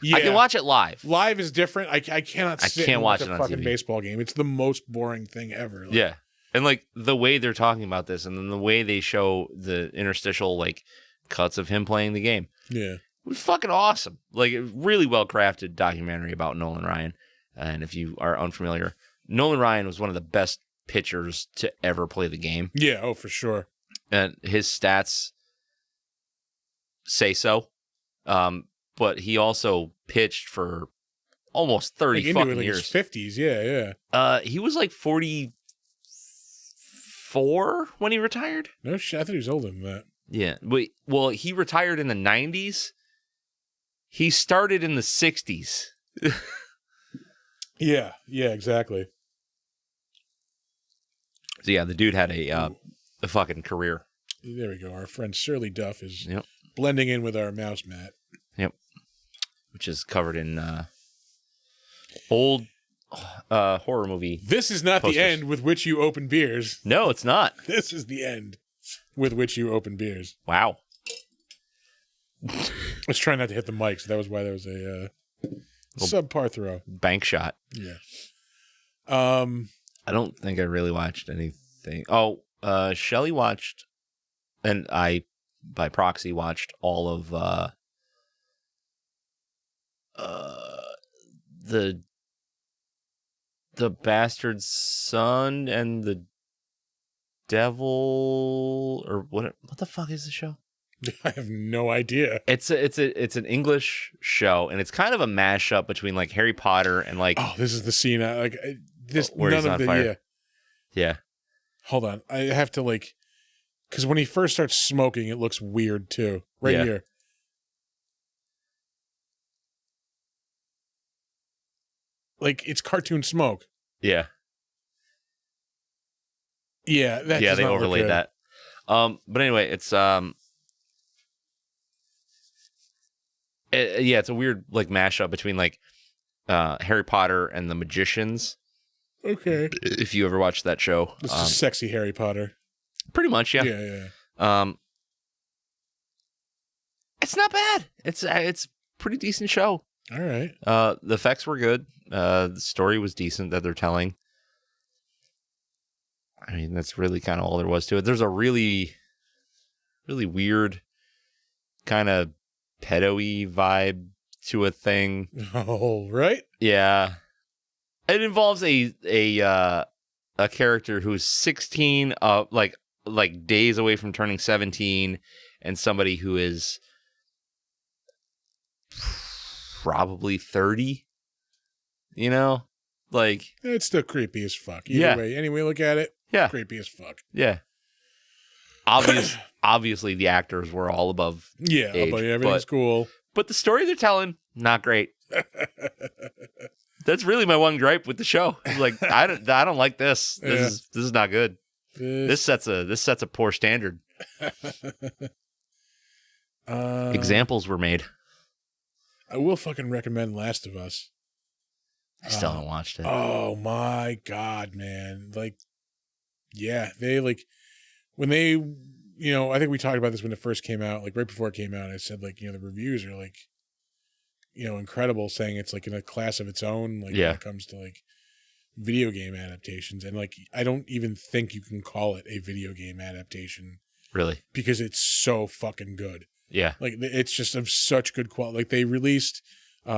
yeah. I can watch it live. Live is different. I cannot sit and watch a fucking TV. Baseball game. It's the most boring thing ever. Like, yeah. And like the way they're talking about this, and then the way they show the interstitial like cuts of him playing the game. Yeah. It was fucking awesome. Like a really well crafted documentary about Nolan Ryan. And if you are unfamiliar, Nolan Ryan was one of the best pitchers to ever play the game. Yeah, oh for sure. And his stats say so. But he also pitched for almost 30 into fucking it, like years. his 50s. Yeah. He was like 44 when he retired. No shit. I thought he was older than that. Yeah. Well, he retired in the 90s. He started in the 60s. Yeah, exactly. So yeah, the dude had a fucking career. There we go. Our friend Shirley Duff is Yep. blending in with our mouse mat. Yep. Which is covered in old horror movie. This is not posters. the end with which you open beers. No, it's not. This is the end with which you open beers. Wow. I was trying not to hit the mic, so that was why there was a subpar throw. Bank shot. Yeah. I don't think I really watched anything. Oh, Shelley watched, and I, by proxy, watched all of the Bastard Son and the Devil, or what the fuck is the show? I have no idea. It's an English show, and it's kind of a mashup between like Harry Potter and like This is the scene. This where none he's of on the fire. Yeah. Hold on, I have to because when he first starts smoking, it looks weird too. Right here. Like it's cartoon smoke. Yeah. Yeah, that does they not look overlaid good. that. But anyway, it's it's a weird like mashup between like Harry Potter and the Magicians. Okay. If you ever watched that show. This is sexy Harry Potter. Pretty much, yeah. Yeah. It's not bad. It's pretty decent show. All right. The effects were good. The story was decent that they're telling. I mean, that's really kind of all there was to it. There's a really, really weird kind of pedo-y vibe to a thing. Oh, right. Yeah. It involves a character who's 16, like days away from turning 17, and somebody who is probably 30. You know, like It's still creepy as fuck. Either way, any way you look at it, yeah, creepy as fuck. yeah. Obviously, the actors were all above Yeah, age, but everything's cool. But the story they're telling, not great. That's really my one gripe with the show. Like, I don't like this. This is not good. This sets a poor standard. Examples were made. I will fucking recommend Last of Us. I still haven't watched it. Oh my god, man! Like, yeah, they when they, I think we talked about this when it first came out. Like right before it came out, I said the reviews are incredible, saying it's in a class of its own. When it comes to video game adaptations, and I don't even think you can call it a video game adaptation. Really? Because it's so fucking good. Yeah. It's just of such good quality. They released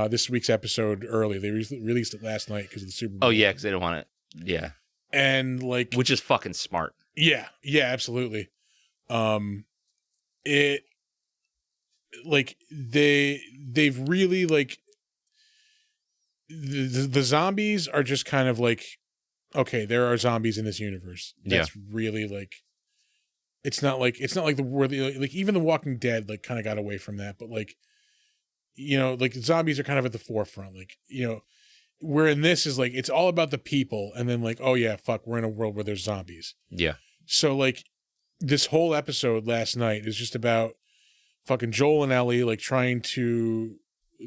this week's episode early. They released it last night because of the Super Bowl. Oh yeah, because they don't want it. Yeah. And which is fucking smart. Yeah, absolutely. They've really the zombies are just kind of okay, there are zombies in this universe. That's really it's not like the world, even The Walking Dead kind of got away from that, but zombies are kind of at the forefront. Where in this is it's all about the people, and then oh yeah, fuck, we're in a world where there's zombies. Yeah. So this whole episode last night is just about fucking Joel and Ellie trying to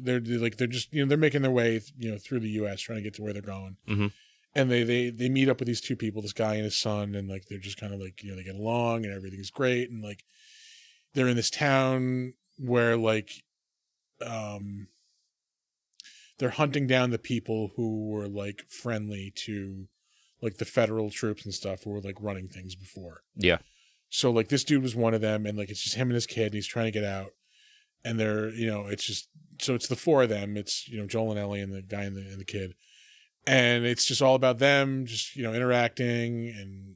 they're just they're making their way through the US trying to get to where they're going. Mm-hmm. And they meet up with these two people, this guy and his son, and they're just kind of they get along and everything's great, and they're in this town where they're hunting down the people who were friendly to the federal troops and stuff who were running things before. Yeah. So this dude was one of them, and it's just him and his kid, and he's trying to get out, and they're it's just it's the four of them. It's Joel and Ellie and the guy and the kid. And it's just all about them, just interacting, and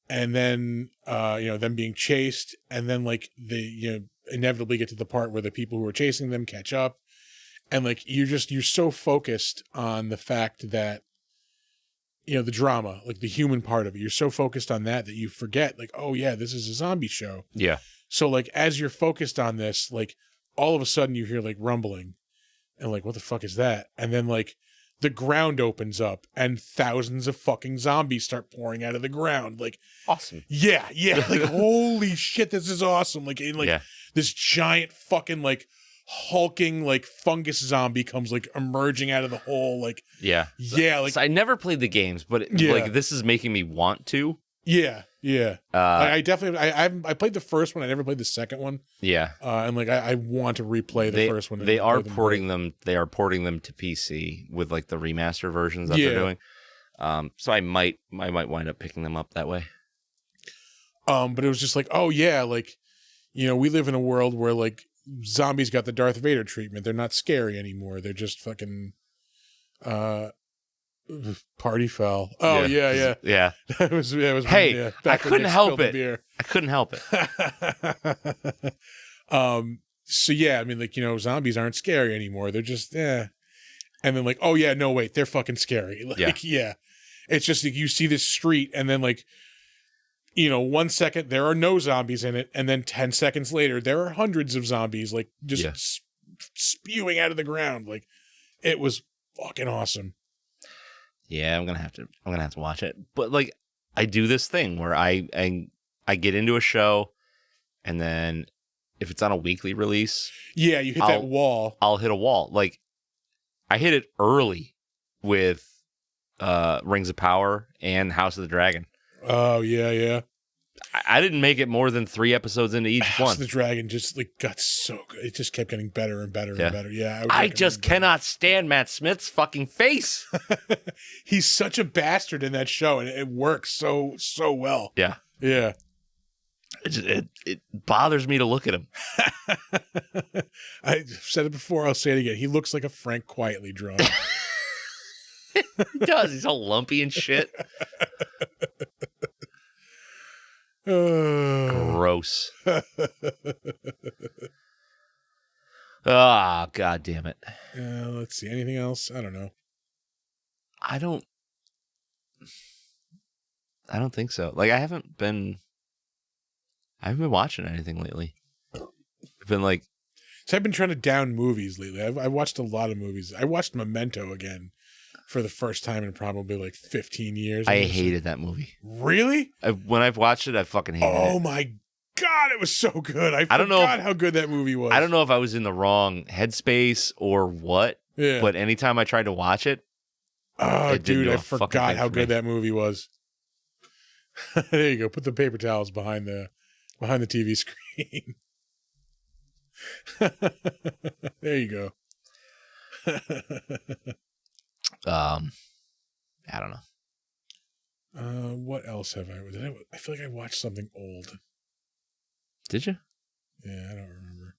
and then them being chased, and then they inevitably get to the part where the people who are chasing them catch up, And like you're so focused on the fact that, you know, the drama, like the human part of it, you're so focused on that you forget, like, oh yeah, this is a zombie show. Yeah. So like as you're focused on this, like all of a sudden you hear like rumbling and like, what the fuck is that? And then like the ground opens up and thousands of fucking zombies start pouring out of the ground. Like, Awesome. yeah. Like, holy shit, this is awesome. Like, this giant fucking like hulking like fungus zombie comes like emerging out of the hole. Like, like so I never played the games, but like this is making me want to. Yeah. I definitely I played the first one. I never played the second one. Yeah. And like I want to replay the first one. They are porting them. They are porting them to PC with like the remaster versions that they're doing. So I might wind up picking them up that way. But it was just like, oh yeah, like, you know, we live in a world where like zombies got the Darth Vader treatment. They're not scary anymore. They're just fucking party foul. Oh yeah. that was hey, I couldn't help it. So yeah, I mean, like, you know, zombies aren't scary anymore. They're just and then like, oh yeah, no wait, they're fucking scary. Like it's just like you see this street and then like, you know, 1 second there are no zombies in it, and then 10 seconds later there are hundreds of zombies like just spewing out of the ground. Like, it was fucking awesome. Yeah, I'm gonna have to watch it. But like, I do this thing where I get into a show, and then if it's on a weekly release, you hit that wall. I'll hit a wall. Like, I hit it early with Rings of Power and House of the Dragon. Oh yeah. I didn't make it more than 3 episodes into each one. House of the Dragon just like got so good. It just kept getting better and better and better. Yeah, I just cannot stand Matt Smith's fucking face. He's such a bastard in that show, and it works so well. Yeah. It bothers me to look at him. I've said it before. I'll say it again. He looks like a Frank Quietly drawing. He does. He's all lumpy and shit. Gross. Ah, God damn it. Let's see. Anything else? I don't know. I don't think so. Like, I haven't been watching anything lately. I've been like, so I've been trying to down movies lately. I watched a lot of movies. I watched Memento again for the first time in probably like 15 years. I hated that movie. Really? When I've watched it, I fucking hated it. Oh my God, it was so good. I don't know how good that movie was. I don't know if I was in the wrong headspace or what, but anytime I tried to watch it, dude, I forgot how good that movie was. There you go. Put the paper towels behind the TV screen. There you go. I don't know. What else have I feel like I watched something old. Did you? Yeah, I don't remember.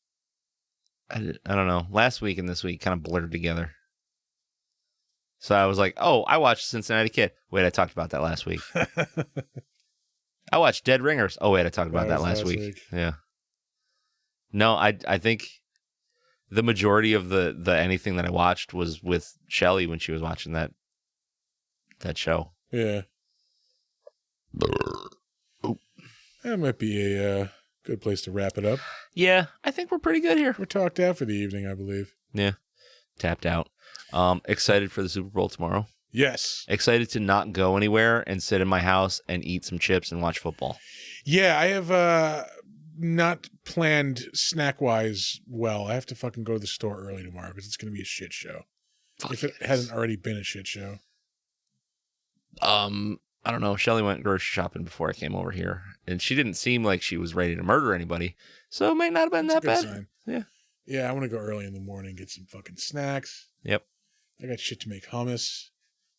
I don't know. Last week and this week kind of blurred together. So I was like, oh, I watched Cincinnati Kid. Wait, I talked about that last week. I watched Dead Ringers. Oh, wait, I talked about that last week. Yeah. No, I think the majority of the anything that I watched was with Shelly when she was watching that show. Yeah. That might be a good place to wrap it up. Yeah, I think we're pretty good here. We're talked out for the evening, I believe. Yeah. Tapped out. Excited for the Super Bowl tomorrow. Yes. Excited to not go anywhere and sit in my house and eat some chips and watch football. Yeah, I have not planned snack-wise well. I have to fucking go to the store early tomorrow because it's going to be a shit show. If it hasn't already been a shit show. I don't know. Shelly went grocery shopping before I came over here, and she didn't seem like she was ready to murder anybody, so it may not have been that bad. Sign. Yeah. Yeah, I want to go early in the morning, get some fucking snacks. Yep. I got shit to make hummus.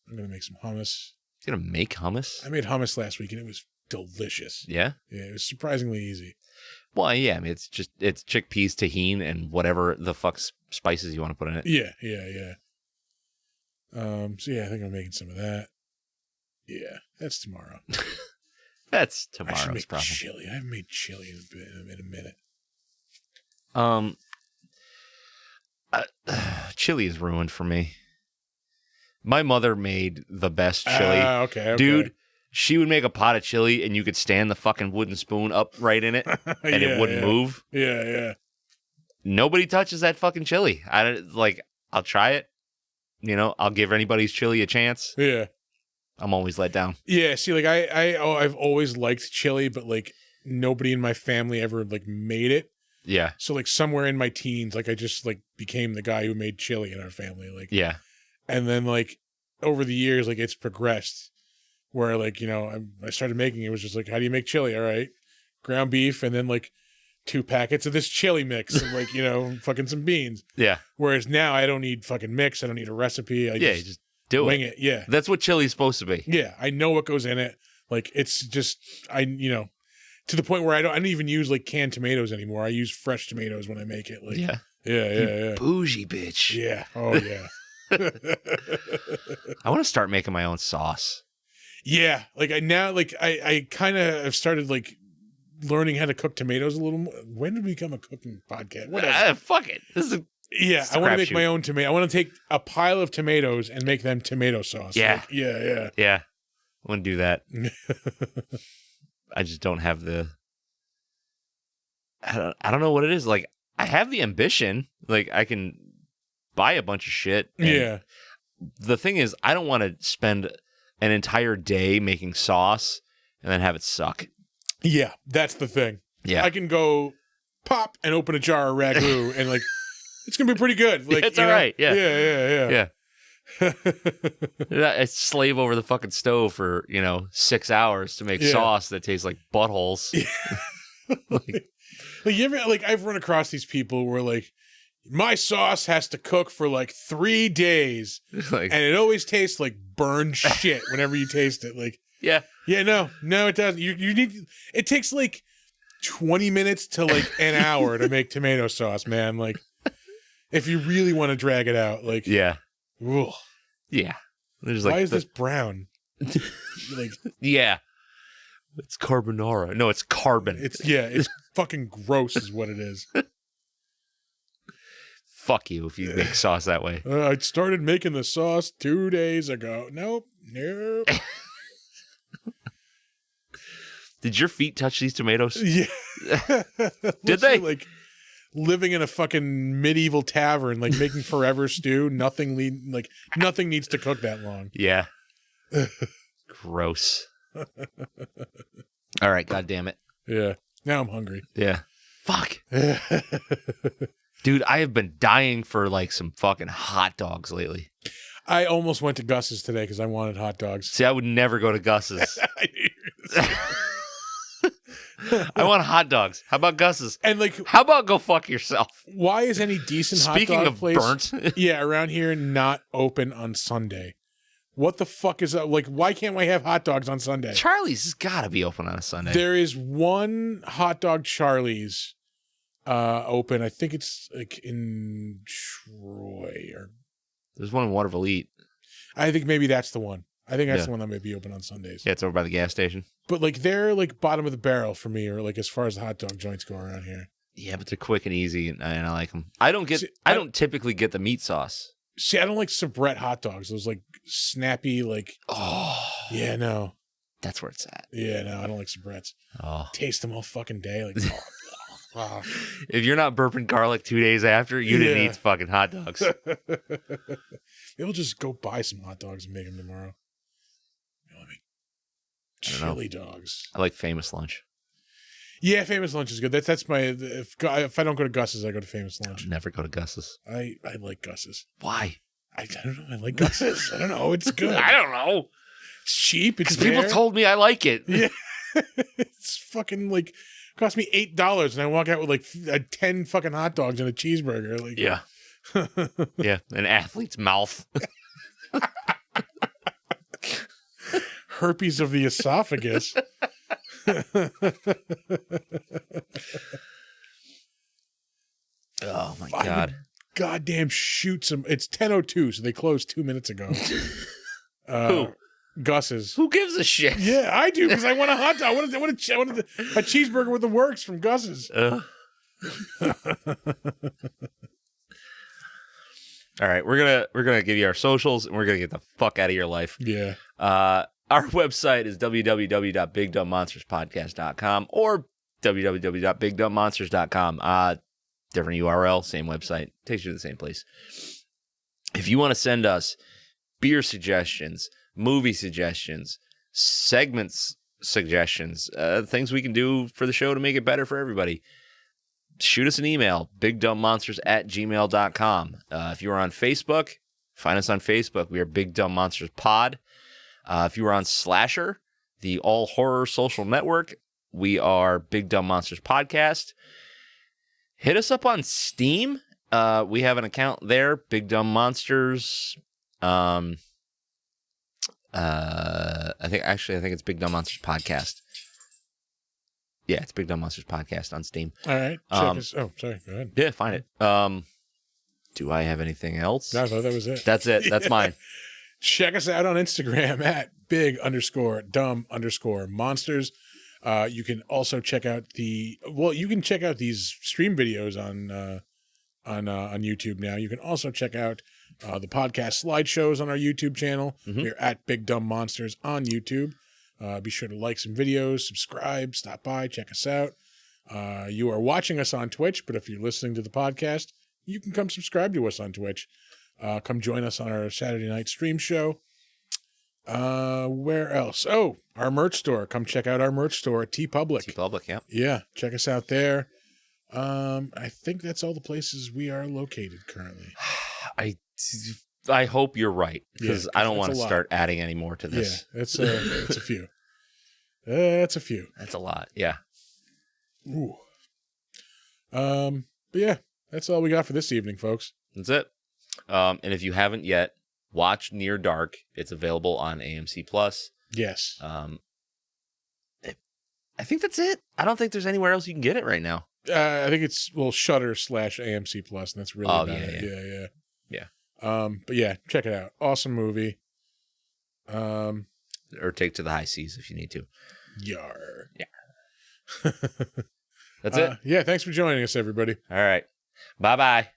I'm going to make some hummus. You're going to make hummus? I made hummus last week, and it was delicious. Yeah? Yeah, it was surprisingly easy. Well, yeah, I mean, it's chickpeas, tahini, and whatever the fuck spices you want to put in it. Yeah. So yeah, I think I'm making some of that. Yeah, that's tomorrow. That's tomorrow's I should make problem. chili. I haven't made chili in a minute. Chili is ruined for me. My mother made the best chili. Okay. Dude, she would make a pot of chili and you could stand the fucking wooden spoon upright in it and it wouldn't move. Yeah. Nobody touches that fucking chili. I'll try it. I'll give anybody's chili a chance. Yeah. I'm always let down. Yeah, see, like I've always liked chili, but like nobody in my family ever like made it. Yeah. So like somewhere in my teens, like I just like became the guy who made chili in our family. Like Yeah. And then like over the years, like it's progressed where like, I started making it was just like, how do you make chili? All right. Ground beef and then like 2 packets of this chili mix and like, fucking some beans. Yeah. Whereas now I don't need fucking mix. I don't need a recipe. You just do wing it. Yeah. That's what chili's supposed to be. Yeah. I know what goes in it. Like it's just, to the point where I don't even use like canned tomatoes anymore. I use fresh tomatoes when I make it. Like, yeah. Bougie bitch. Yeah. Oh yeah. I want to start making my own sauce. Yeah. Like I kind of have started like learning how to cook tomatoes a little more. When did we become a cooking podcast? Whatever. Fuck it. I want to make my own tomato. I want to take a pile of tomatoes and make them tomato sauce. Yeah. Like, yeah. Yeah. I want to do that. I just don't have I don't know what it is. Like, I have the ambition. Like, I can buy a bunch of shit. Yeah. The thing is, I don't want to spend an entire day making sauce and then have it suck. Yeah, that's the thing. Yeah. I can go pop and open a jar of ragu and like, it's going to be pretty good. Like, it's all right. Yeah. Yeah. I slave over the fucking stove for 6 hours to make sauce that tastes like buttholes. Like you ever like I've run across these people where like my sauce has to cook for like 3 days and it always tastes like burned shit whenever you taste it. Like no it doesn't. You need it takes like 20 minutes to like an hour to make tomato sauce, man. Like if you really want to drag it out, like ugh. Yeah. There's why is this brown? Like, yeah. It's carbonara. No, it's carbon. It's fucking gross is what it is. Fuck you if you make sauce that way. I started making the sauce 2 days ago. Nope. Did your feet touch these tomatoes? Yeah. Did they? Like living in a fucking medieval tavern, like making forever stew. Nothing needs to cook that long. Yeah. Gross. All right, God damn it. Yeah. Now I'm hungry. Yeah. Fuck. Dude, I have been dying for like some fucking hot dogs lately. I almost went to Gus's today because I wanted hot dogs. See, I would never go to Gus's. I want hot dogs. How about Gus's? And like, how about go fuck yourself? Why is any decent Speaking hot dog of place burnt, around here not open on Sunday? What the fuck is that? Like, why can't we have hot dogs on Sunday? Charlie's has got to be open on a Sunday. There is one hot dog Charlie's open. I think it's like in Troy or there's one in Waterville Elite. I think maybe that's the one. I think that's the one that may be open on Sundays. Yeah, it's over by the gas station. But like they're like bottom of the barrel for me, or like as far as the hot dog joints go around here. Yeah, but they're quick and easy, and I like them. I don't typically get the meat sauce. See, I don't like Sabrett hot dogs. Those like snappy, like yeah, no, that's where it's at. Yeah, no, I don't like Sabretts. Taste them all fucking day, like. Wow. If you're not burping garlic 2 days after, you didn't eat fucking hot dogs. Maybe we'll just go buy some hot dogs and make them tomorrow. Chili dogs. I like Famous Lunch. Yeah, Famous Lunch is good. That's my if I don't go to Gus's, I go to Famous Lunch. I'll never go to Gus's. I like Gus's. Why? I don't know. I like Gus's. I don't know. It's good. I don't know. It's cheap. It's people told me I like it. Yeah, it's fucking like cost me $8, and I walk out with like 10 fucking hot dogs and a cheeseburger. Like yeah, yeah, an athlete's mouth. Herpes of the esophagus. Oh my god! Goddamn shoot some! It's 10:02, so they closed 2 minutes ago. Who? Gus's. Who gives a shit? Yeah, I do because I want a hot dog. I wanted a cheeseburger with the works from Gus's. All right, we're gonna give you our socials, and we're gonna get the fuck out of your life. Yeah. Our website is www.bigdumbmonsterspodcast.com or www.bigdumbmonsters.com. Different URL, same website, takes you to the same place. If you want to send us beer suggestions, movie suggestions, segments suggestions, things we can do for the show to make it better for everybody, shoot us an email, bigdumbmonsters@gmail.com. If you are on Facebook, find us on Facebook. We are Big Dumb Monsters Pod. If you are on Slasher, the all horror social network, we are Big Dumb Monsters Podcast. Hit us up on Steam. We have an account there, Big Dumb Monsters. I think it's Big Dumb Monsters Podcast. Yeah, it's Big Dumb Monsters Podcast on Steam. All right. Sorry. Go ahead. Yeah, find it. Do I have anything else? No, I thought that was it. That's it. That's mine. Check us out on Instagram at big_dumb_monsters. You can also check out these stream videos on YouTube now. You can also check out the podcast slideshows on our YouTube channel. Mm-hmm. We're at Big Dumb Monsters on YouTube. Be sure to like some videos, subscribe, stop by, check us out. You are watching us on Twitch, but if you're listening to the podcast, you can come subscribe to us on Twitch. Come join us on our Saturday night stream show. Where else? Oh, our merch store. Come check out our merch store at TeePublic. TeePublic, yeah. Yeah, check us out there. I think that's all the places we are located currently. I hope you're right, because Yeah, I don't want to that's a lot. start adding any more to this. Yeah, it's a few. It's a few. That's a lot. Yeah. Ooh. But yeah, that's all we got for this evening, folks. That's it. And if you haven't yet, watch Near Dark. It's available on AMC Plus. Yes. I think that's it. I don't think there's anywhere else you can get it right now. I think it's Shudder/AMC Plus, and that's really about it. Yeah. But yeah, check it out. Awesome movie. Or take to the high seas if you need to. Yar. Yeah. That's it. Yeah, thanks for joining us, everybody. All right. Bye-bye.